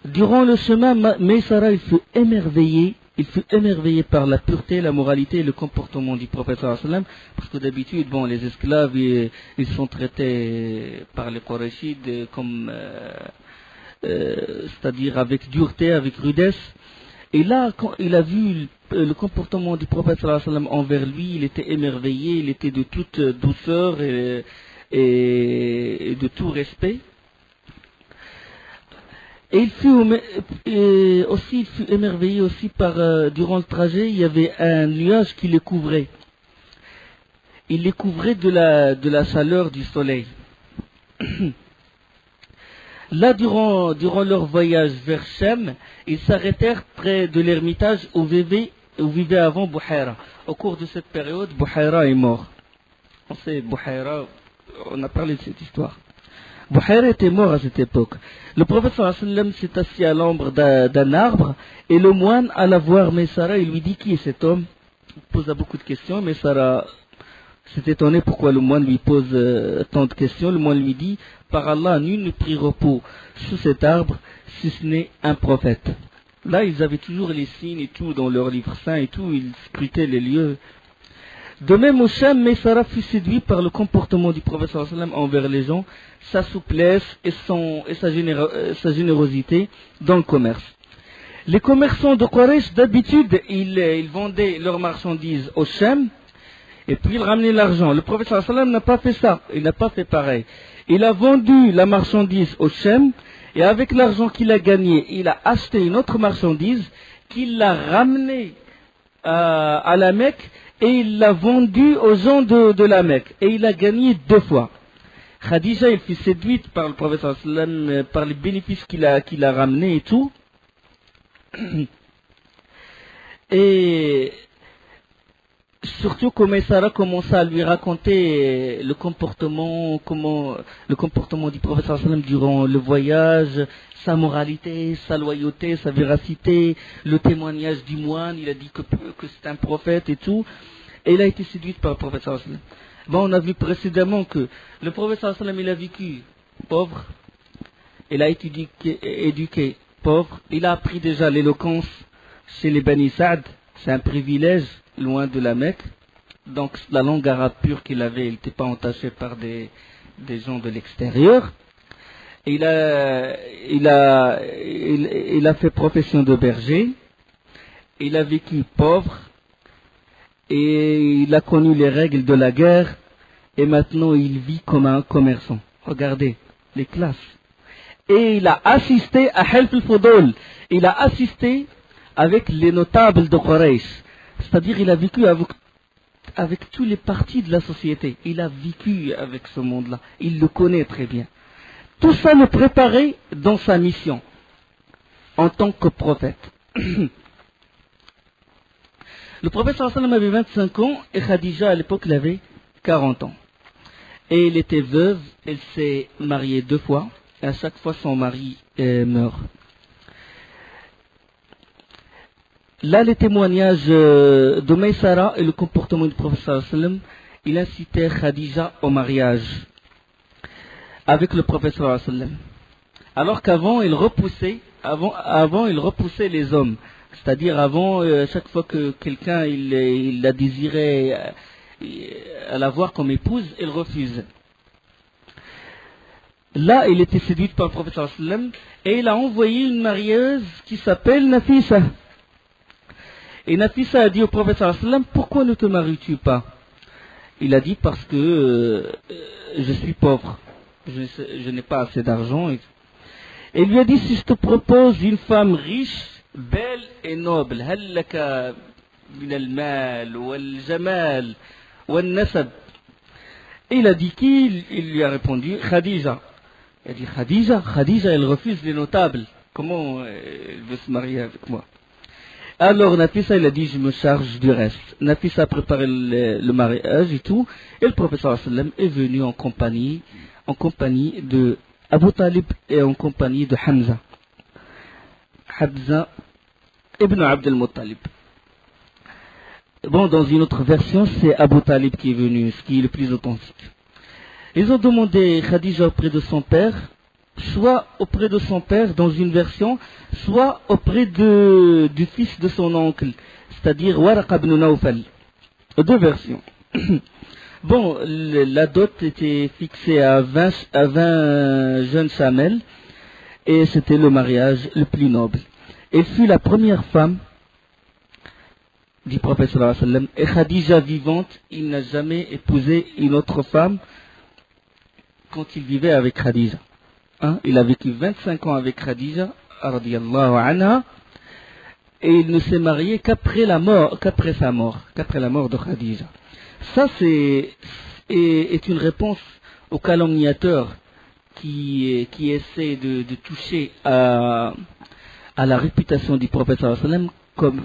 Durant le chemin, Maysara il fut émerveillé par la pureté, la moralité et le comportement du prophète sallallahu alayhi wa sallam, parce que d'habitude, les esclaves, ils sont traités par les Qurayshides comme, c'est-à-dire avec dureté, avec rudesse. Et là, quand il a vu le comportement du prophète sallallahu alayhi wa sallam envers lui, il était émerveillé, il était de toute douceur et de tout respect. Et il fut émerveillé aussi durant le trajet, il y avait un nuage qui les couvrait. Il les couvrait de la chaleur du soleil. Là, durant leur voyage vers Shem, ils s'arrêtèrent près de l'ermitage où vivait avant Bouhaira. Au cours de cette période, Bouhaira est mort. On sait, Bouhaira, on a parlé de cette histoire. Bouhaira était mort à cette époque. Le prophète sallallahu alayhi wa sallam s'est assis à l'ombre d'un arbre, et le moine alla voir Maysara, il lui dit qui est cet homme. Il posa beaucoup de questions. Maysara s'est étonné pourquoi le moine lui pose tant de questions. Le moine lui dit, par Allah, nul ne prit repos sous cet arbre si ce n'est un prophète. Là, ils avaient toujours les signes et tout dans leur livre saint et tout, ils scrutaient les lieux. De même au Sham, Maysara fut séduit par le comportement du prophète sallallahu alayhi wa sallam envers les gens, sa souplesse et sa générosité dans le commerce. Les commerçants de Quraysh, d'habitude, ils vendaient leurs marchandises au Sham, et puis ils ramenaient l'argent. Le prophète sallallahu alayhi wa sallam n'a pas fait ça, il n'a pas fait pareil. Il a vendu la marchandise au Sham, et avec l'argent qu'il a gagné, il a acheté une autre marchandise qu'il a ramenée à la Mecque, et il l'a vendue aux gens de la Mecque, et il a gagné 2 fois. Khadija, elle fut séduite par le prophète sallallahu alayhi wa sallam, par les bénéfices qu'il a ramenés et tout. Et surtout quand Maysara commença à lui raconter le comportement du prophète sallallahu alayhi wa sallam durant le voyage, sa moralité, sa loyauté, sa véracité, le témoignage du moine, il a dit que c'est un prophète et tout. Et elle a été séduite par le prophète sallallahu alayhi wa sallam. On a vu précédemment que le prophète sallallahu alayhi wa sallam, il a vécu pauvre, il a été éduqué pauvre, il a appris déjà l'éloquence chez les Bani Sa'd, C'est un privilège loin de la Mecque. Donc la langue arabe pure qu'il avait, il n'était pas entaché par des gens de l'extérieur. Il a fait profession de berger. Il a vécu pauvre. Et il a connu les règles de la guerre. Et maintenant il vit comme un commerçant. Regardez les classes. Et il a assisté à Helf al-Fudul. Il a assisté avec les notables de Quraysh. C'est-à-dire il a vécu avec tous les partis de la société. Il a vécu avec ce monde-là. Il le connaît très bien. Tout ça le préparait dans sa mission en tant que prophète. Le prophète sallallahu alayhi wa sallam avait 25 ans et Khadija à l'époque il avait 40 ans. Et elle était veuve, elle s'est mariée 2 fois et à chaque fois son mari meurt. Là, les témoignages de Maïsara et le comportement du prophète sallallahu alayhi wa sallam, il incitait Khadija au mariage avec le prophète sallallahu alayhi wa sallam. Alors qu'avant, il repoussait les hommes. C'est-à-dire avant, chaque fois que quelqu'un il la désirait à la voir comme épouse, il refusait. Là, il était séduit par le prophète sallallahu alayhi wa sallam et il a envoyé une marieuse qui s'appelle Nafisa. Et Nafisa a dit au prophète sallallahu alayhi wa sallam, pourquoi ne te maries-tu pas? Il a dit parce que je suis pauvre, je n'ai pas assez d'argent. Et il lui a dit, si je te propose une femme riche, belle et noble, هل لك من المال والجمال والنسب. Et il a dit qui? Il lui a répondu Khadija. Il a dit Khadija elle refuse les notables. Comment elle veut se marier avec moi? Alors Nafisa il a dit je me charge du reste. Nafisa a préparé le mariage et tout. Et le prophète sallallahu alayhi wa sallam est venu en compagnie de Abu Talib et en compagnie de Hamza ibn Abd al-Muttalib. Bon, dans une autre version, c'est Abu Talib qui est venu, ce qui est le plus authentique. Ils ont demandé Khadija auprès de son père, soit auprès de son père dans une version, soit auprès du fils de son oncle, c'est-à-dire Waraqa ibn Nawfal. 2 versions. Bon, la dot était fixée à 20 jeunes chamelles et c'était le mariage le plus noble. Elle fut la première femme du prophète sallallahu alayhi wa sallam. Et Khadija vivante, il n'a jamais épousé une autre femme quand il vivait avec Khadija. Il a vécu 25 ans avec Khadija, radiyallahu anha, et il ne s'est marié qu'après sa mort de Khadija. Ça est une réponse aux calomniateurs qui essaient de toucher à la réputation du prophète sallallahu alayhi wa sallam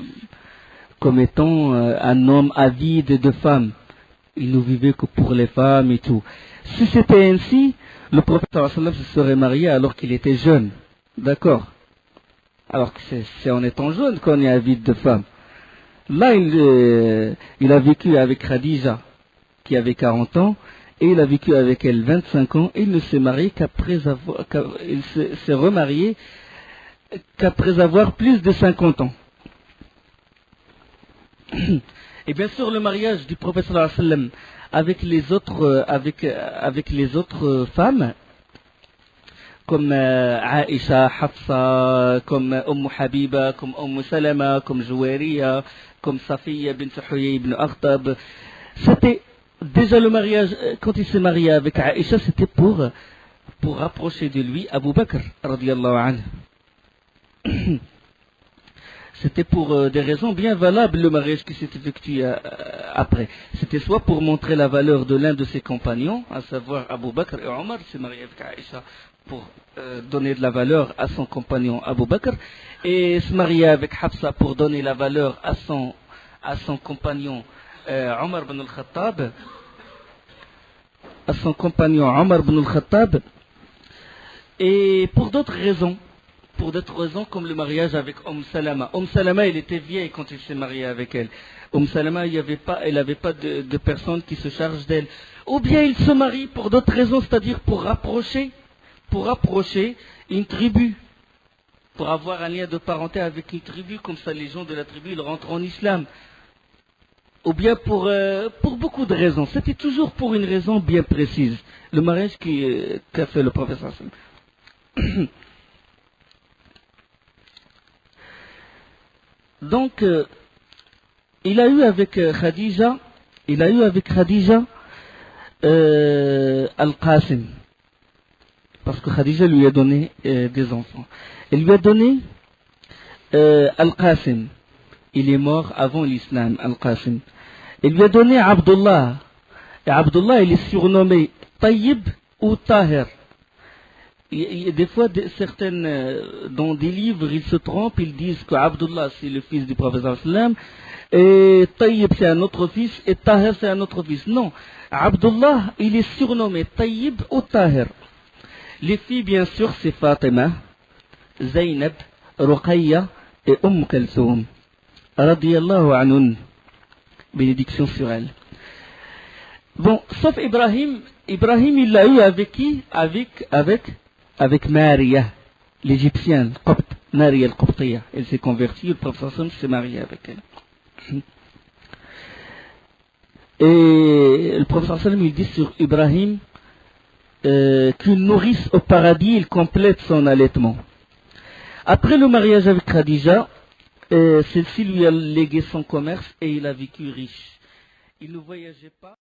comme étant un homme avide de femmes. Il ne vivait que pour les femmes et tout. Si c'était ainsi, le prophète sallallahu alayhi wa sallam se serait marié alors qu'il était jeune. D'accord? Alors que c'est en étant jeune qu'on est avide de femmes. Là, il a vécu avec Khadija, qui avait 40 ans, et il a vécu avec elle 25 ans, et il ne s'est marié il s'est remarié qu'après avoir plus de 50 ans. Et bien sûr, le mariage du prophète sallallahu alayhi wa sallam avec les autres femmes, comme Aïcha, Hafsa, comme Habiba, comme Salama, comme Jouariya, comme Safiya bint Huyay ibn Akhtab. C'était déjà le mariage, quand il s'est marié avec Aïcha, c'était pour rapprocher de lui Abu Bakr, radiyallahu anhu. C'était pour des raisons bien valables le mariage qui s'est effectué après. C'était soit pour montrer la valeur de l'un de ses compagnons, à savoir Abu Bakr et Omar, s'est marié avec Aïcha pour donner de la valeur à son compagnon Abu Bakr, et se marier avec Hafsa pour donner la valeur à son compagnon Omar ibn al-Khattab, et pour d'autres raisons. Comme le mariage avec Salama. Salama, elle était vieille quand il s'est marié avec elle. Salama, elle n'avait pas de personne qui se charge d'elle. Ou bien il se marie pour d'autres raisons, c'est-à-dire pour rapprocher une tribu. pour avoir un lien de parenté avec une tribu, comme ça les gens de la tribu ils rentrent en islam. Ou bien pour beaucoup de raisons. C'était toujours pour une raison bien précise. Le mariage qu'a fait le professeur. Donc, il a eu avec Khadija Al-Qasim. Parce que Khadija lui a donné des enfants. Elle lui a donné Al-Qasim. Il est mort avant l'islam, Al-Qasim. Il lui a donné Abdullah. Et Abdullah, il est surnommé Tayyib ou Tahir. Des fois, dans des livres, ils se trompent, ils disent que Abdullah, c'est le fils du prophète sallam, et Tayyib, c'est un autre fils, et Tahir, c'est un autre fils. Non. Abdullah, il est surnommé Tayyib ou Tahir. Les filles, bien sûr, c'est Fatima, Zaynab, Ruqayya et Kalsoum. Radiyallahu anhun. Bénédiction sur elle. Bon, sauf Ibrahim. Ibrahim, il l'a eu avec qui? Avec Maria, l'égyptienne, copte, Maria al-Qoptiya. Elle s'est convertie, le prophète s'est marié avec elle. Et le prophète il dit sur Ibrahim qu'une nourrice au paradis, il complète son allaitement. Après le mariage avec Khadija, celle-ci lui a légué son commerce et il a vécu riche. Il ne voyageait pas.